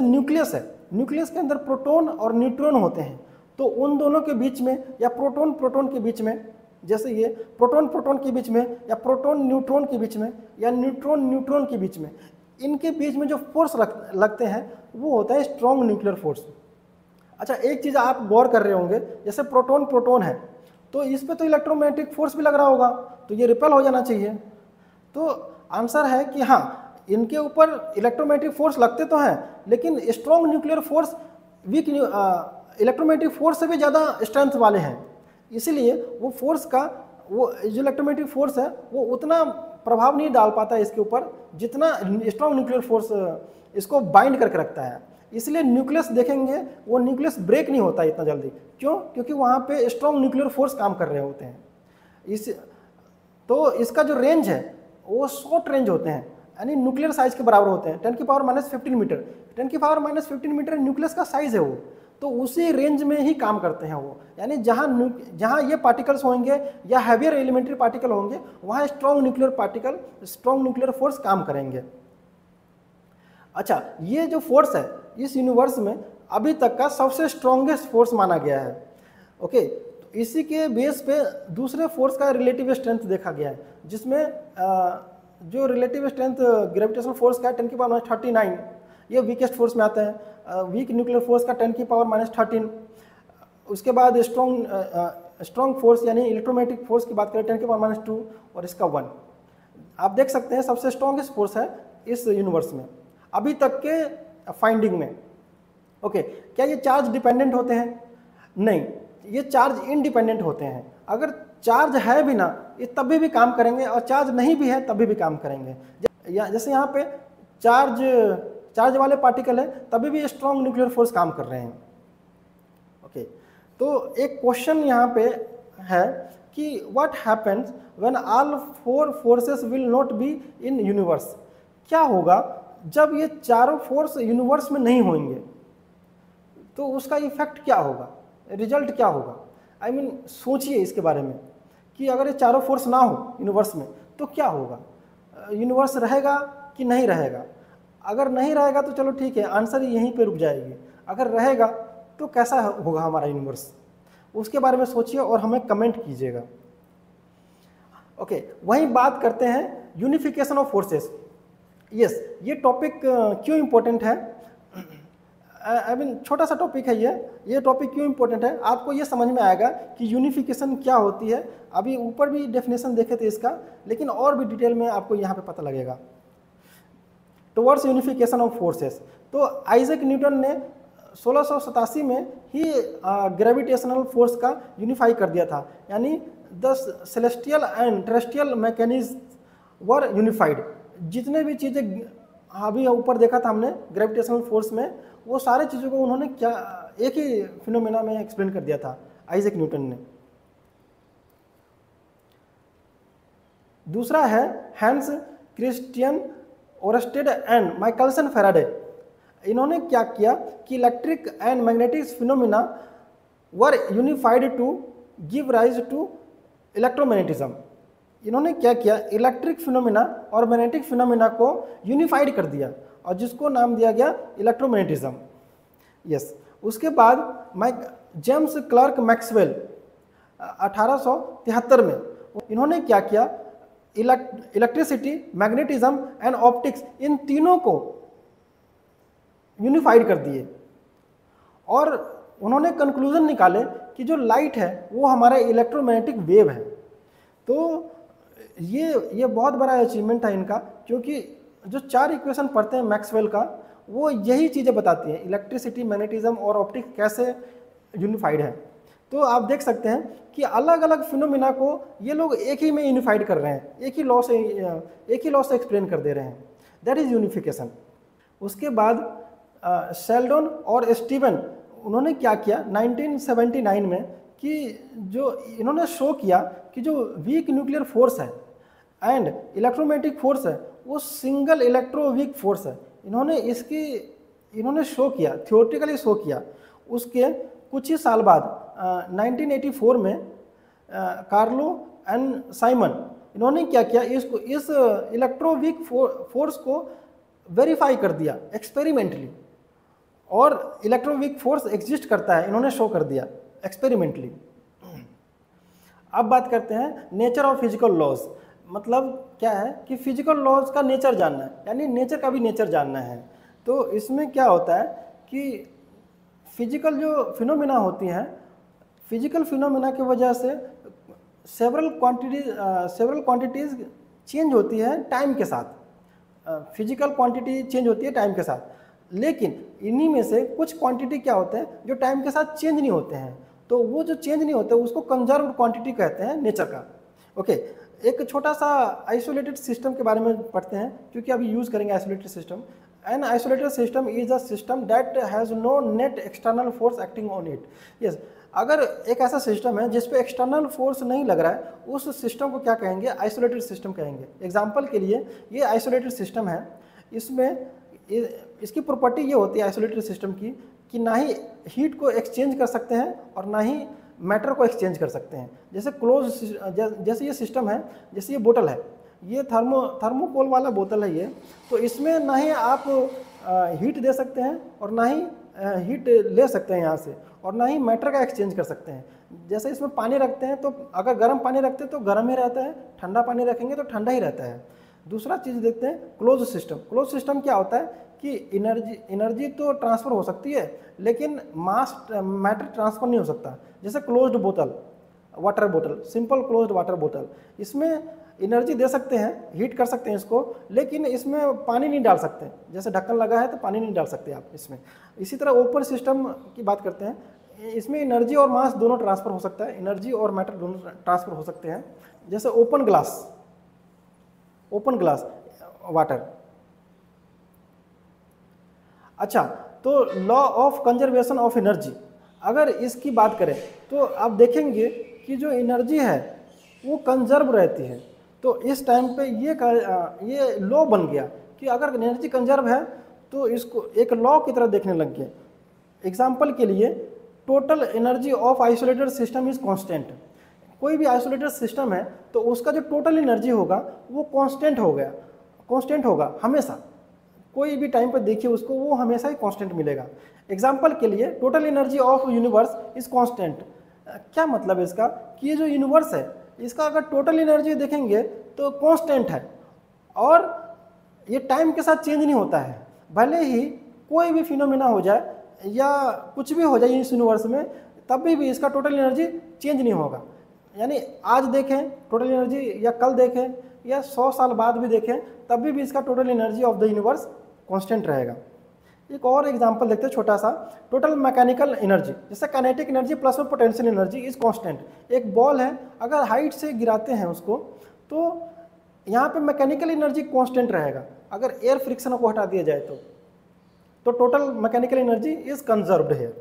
न्यूक्लियस है, न्यूक्लियस के अंदर प्रोटॉन और न्यूट्रॉन होते हैं, तो उन दोनों के बीच में, या प्रोटॉन प्रोटॉन के बीच में, जैसे ये प्रोटॉन प्रोटॉन के बीच में, या प्रोटॉन न्यूट्रॉन के बीच में, या न्यूट्रॉन न्यूट्रॉन के बीच में, इनके बीच में जो फोर्स लगते हैं वो होता है स्ट्रॉन्ग न्यूक्लियर फोर्स। अच्छा, एक चीज़ आप गौर कर रहे होंगे, जैसे प्रोटॉन प्रोटॉन है तो इस पे तो इलेक्ट्रोमैग्नेटिक फोर्स भी लग रहा होगा, तो ये रिपेल हो जाना चाहिए। तो आंसर है कि हाँ, इनके ऊपर इलेक्ट्रोमैग्नेटिक फोर्स लगते तो हैं, लेकिन strong nuclear force week electromagnetic force से भी ज़्यादा स्ट्रेंथ वाले हैं, इसलिए वो फोर्स का, वो जो इलेक्ट्रोमैग्नेटिक फोर्स है वो उतना प्रभाव नहीं डाल पाता है इसके ऊपर, जितना स्ट्रॉन्ग न्यूक्लियर फोर्स इसको बाइंड करके रखता है। इसलिए न्यूक्लियस देखेंगे, वो न्यूक्लियस ब्रेक नहीं होता इतना जल्दी। क्यों? क्योंकि वहाँ पे स्ट्रॉन्ग न्यूक्लियर फोर्स काम कर रहे होते हैं। तो इसका जो रेंज है वो शॉर्ट रेंज होते हैं, यानी न्यूक्लियर साइज के बराबर होते हैं, 10⁻⁻15 मीटर। 10⁻⁻15 मीटर न्यूक्लियस का साइज है वो, तो उसी रेंज में ही काम करते हैं वो। यानी जहाँ ये पार्टिकल्स होंगे या हैवियर एलिमेंट्री पार्टिकल होंगे, वहाँ स्ट्रॉन्ग न्यूक्लियर फोर्स काम करेंगे। अच्छा, ये जो फोर्स है इस यूनिवर्स में अभी तक का सबसे स्ट्रॉन्गेस्ट फोर्स माना गया है। ओके, तो इसी के बेस पे दूसरे फोर्स का रिलेटिव स्ट्रेंथ देखा गया है, जिसमें जो रिलेटिव स्ट्रेंथ ग्रेविटेशनल फोर्स का 10⁻39, ये वीकेस्ट फोर्स में आता है। वीक न्यूक्लियर फोर्स का 10⁻13, उसके बाद स्ट्रॉन्ग फोर्स यानी इलेक्ट्रोमैग्नेटिक फोर्स की बात करें 10⁻⁻² और इसका 1। आप देख सकते हैं सबसे स्ट्रॉन्गेस्ट फोर्स है इस यूनिवर्स में अभी तक के फाइंडिंग में। ओके, क्या ये चार्ज डिपेंडेंट होते हैं? नहीं, ये चार्ज इंडिपेंडेंट होते हैं। अगर चार्ज है भी ना ये तभी भी काम करेंगे और चार्ज नहीं भी है तभी भी काम करेंगे। जैसे यहाँ पे चार्ज वाले पार्टिकल है तभी भी स्ट्रॉन्ग न्यूक्लियर फोर्स काम कर रहे हैं। ओके, तो एक क्वेश्चन यहाँ पे है कि what happens when all 4 forces will not be in universe? क्या होगा जब ये चारों फोर्स यूनिवर्स में नहीं होंगे, तो उसका इफेक्ट क्या होगा, रिजल्ट क्या होगा? आई मीन सोचिए इसके बारे में कि अगर ये चारों फोर्स ना हो यूनिवर्स में तो क्या होगा, यूनिवर्स रहेगा कि नहीं रहेगा? अगर नहीं रहेगा तो चलो ठीक है, आंसर यहीं पे रुक जाएगी। अगर रहेगा तो कैसा होगा हमारा यूनिवर्स, उसके बारे में सोचिए और हमें कमेंट कीजिएगा। ओके, वहीं बात करते हैं यूनिफिकेशन ऑफ फोर्सेस। यस, ये टॉपिक क्यों इम्पोर्टेंट है? आई मीन छोटा सा टॉपिक है ये टॉपिक क्यों इम्पोर्टेंट है? आपको ये समझ में आएगा कि यूनिफिकेशन क्या होती है। अभी ऊपर भी डेफिनेशन देखे थे इसका, लेकिन और भी डिटेल में आपको यहाँ पे पता लगेगा। टुवर्ड्स यूनिफिकेशन ऑफ फोर्सेस, तो आइजैक न्यूटन ने 1687 में ही ग्रेविटेशनल फोर्स का यूनिफाई कर दिया था, यानी the celestial and terrestrial mechanism were unified. जितने भी चीज़ें अभी ऊपर देखा था हमने ग्रेविटेशनल फोर्स में, वो सारे चीज़ों को उन्होंने क्या एक ही फिनोमेना में एक्सप्लेन कर दिया था आइजैक न्यूटन ने। दूसरा है Hans Christian Oersted and Michaelson Faraday. इन्होंने क्या किया कि electric and magnetic phenomena were unified to give rise to electromagnetism. इन्होंने क्या किया, इलेक्ट्रिक फिनोमेना और मैग्नेटिक फिनोमेना को यूनिफाइड कर दिया और जिसको नाम दिया गया इलेक्ट्रोमैग्नेटिज्म। यस, उसके बाद जेम्स क्लर्क मैक्सवेल 1873 में इन्होंने क्या किया, इलेक्ट्रिसिटी, मैग्नेटिज्म एंड ऑप्टिक्स, इन तीनों को यूनिफाइड कर दिए और उन्होंने कंक्लूजन निकाले कि जो लाइट है वो हमारा इलेक्ट्रोमैग्नेटिक वेव है। तो ये बहुत बड़ा अचीवमेंट था इनका, क्योंकि जो 4 इक्वेशन पढ़ते हैं मैक्सवेल का, वो यही चीज़ें बताती हैं, इलेक्ट्रिसिटी, मैग्नेटिज्म और ऑप्टिक्स कैसे यूनिफाइड है। तो आप देख सकते हैं कि अलग अलग फिनोमिना को ये लोग एक ही में यूनिफाइड कर रहे हैं, एक ही लॉ से एक्सप्लेन कर दे रहे हैं। That is unification. उसके बाद शेल्डन और स्टीवन उन्होंने क्या किया 1979 में कि जो इन्होंने शो किया कि जो वीक न्यूक्लियर फोर्स है एंड इलेक्ट्रोमैग्नेटिक फोर्स है वो सिंगल इलेक्ट्रो वीक फोर्स है। इन्होंने शो किया, थियोरेटिकली शो किया। उसके कुछ ही साल बाद 1984 में कार्लो एंड साइमन इन्होंने क्या किया, इस इलेक्ट्रो वीक फोर्स को वेरीफाई कर दिया एक्सपेरिमेंटली, और इलेक्ट्रोवीक फोर्स एग्जिस्ट करता है इन्होंने शो कर दिया एक्सपेरिमेंटली। अब बात करते हैं नेचर ऑफ फिजिकल लॉज। मतलब क्या है कि फिजिकल लॉज का नेचर जानना है, यानी नेचर का भी नेचर जानना है। तो इसमें क्या होता है कि फिजिकल जो फिनोमिना होती हैं, फिजिकल फिनोमिना की वजह से सेवरल क्वांटिटीज चेंज होती है टाइम के साथ। फिजिकल क्वांटिटी चेंज होती है टाइम के साथ, लेकिन इन्हीं में से कुछ क्वांटिटी क्या होते हैं जो टाइम के साथ चेंज नहीं होते हैं। तो वो जो चेंज नहीं होते उसको कंजर्व्ड क्वांटिटी कहते हैं नेचर का। ओके, एक छोटा सा आइसोलेटेड सिस्टम के बारे में पढ़ते हैं, क्योंकि अभी यूज़ करेंगे isolated system. An isolated system is a system that has no net external force acting on it. Yes, अगर एक ऐसा सिस्टम है जिस पे एक्सटर्नल फोर्स नहीं लग रहा है, उस सिस्टम को क्या कहेंगे, आइसोलेटेड सिस्टम कहेंगे। एग्जाम्पल के लिए ये आइसोलेटेड सिस्टम है, इसमें इसकी प्रॉपर्टी ये होती है आइसोलेटेड सिस्टम की कि ना ही हीट को एक्सचेंज कर सकते हैं और ना ही मैटर को एक्सचेंज कर सकते हैं। जैसे जैसे ये सिस्टम है, जैसे ये बोतल है, ये थर्मोकोल वाला बोतल है ये, तो इसमें ना ही आप हीट दे सकते हैं और ना ही हीट ले सकते हैं यहाँ से, और ना ही मैटर का एक्सचेंज कर सकते हैं। जैसे इसमें पानी रखते हैं तो अगर गर्म पानी रखते हैं तो गर्म ही रहता है, ठंडा पानी रखेंगे तो ठंडा ही रहता है। दूसरा चीज़ देखते हैं क्लोज सिस्टम। क्लोज सिस्टम क्या होता है कि एनर्जी तो ट्रांसफ़र हो सकती है लेकिन मास मैटर ट्रांसफ़र नहीं हो सकता। जैसे क्लोज्ड बोतल, वाटर बोतल, सिंपल क्लोज्ड वाटर बोतल, इसमें एनर्जी दे सकते हैं, हीट कर सकते हैं इसको, लेकिन इसमें पानी नहीं डाल सकते। जैसे ढक्कन लगा है तो पानी नहीं डाल सकते आप इसमें। इसी तरह ओपन सिस्टम की बात करते हैं, इसमें एनर्जी और मास दोनों ट्रांसफ़र हो सकता है, एनर्जी और मैटर दोनों ट्रांसफ़र हो सकते हैं। जैसे ओपन ग्लास वाटर। अच्छा, तो law of conservation of energy, अगर इसकी बात करें तो आप देखेंगे कि जो एनर्जी है वो कंजर्व रहती है। तो इस टाइम पे ये लॉ बन गया कि अगर एनर्जी कंजर्व है तो इसको एक लॉ की तरह देखने लग गए। एग्जाम्पल के लिए, total energy of isolated system is constant. कोई भी आइसोलेटेड सिस्टम है तो उसका जो टोटल एनर्जी होगा वो कांस्टेंट होगा हमेशा। कोई भी टाइम पर देखिए उसको, वो हमेशा ही कांस्टेंट मिलेगा। एग्जाम्पल के लिए, total energy of universe is constant. क्या मतलब है इसका कि ये जो यूनिवर्स है इसका अगर टोटल एनर्जी देखेंगे तो कांस्टेंट है और ये टाइम के साथ चेंज नहीं होता है। भले ही कोई भी फिनोमेना हो जाए या कुछ भी हो जाए इस यूनिवर्स में, तब भी इसका टोटल एनर्जी चेंज नहीं होगा। यानी आज देखें टोटल एनर्जी या कल देखें या 100 साल बाद भी देखें, तब भी इसका total energy of the universe constant रहेगा। एक और एग्जांपल देखते हैं छोटा सा, टोटल मैकेनिकल एनर्जी, जैसे काइनेटिक एनर्जी प्लस में पोटेंशियल एनर्जी इज कांस्टेंट। एक बॉल है, अगर हाइट से गिराते हैं उसको तो यहाँ पे मैकेनिकल एनर्जी कांस्टेंट रहेगा। अगर एयर फ्रिक्शन को हटा दिया जाए तो total mechanical energy is conserved है।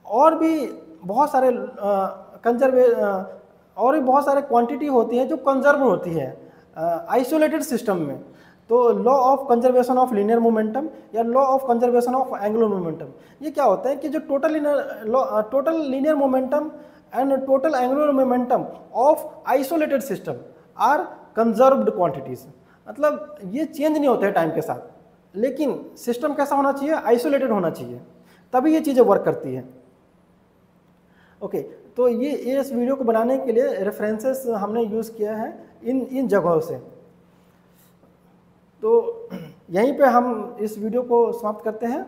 और भी बहुत सारे क्वांटिटी होती हैं जो कंजर्व होती है आइसोलेटेड सिस्टम में। तो law of conservation of linear momentum या law of conservation of angular momentum, ये क्या होता है कि जो total linear momentum and total angular momentum of isolated system are conserved quantities. मतलब ये चेंज नहीं होते हैं टाइम के साथ, लेकिन सिस्टम कैसा होना चाहिए, आइसोलेटेड होना चाहिए, तभी ये चीज़ें वर्क करती है। ओके, तो ये इस वीडियो को बनाने के लिए रेफरेंसेस हमने यूज़ किया है इन जगहों से। तो यहीं पे हम इस वीडियो को समाप्त करते हैं।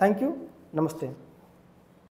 थैंक यू, नमस्ते।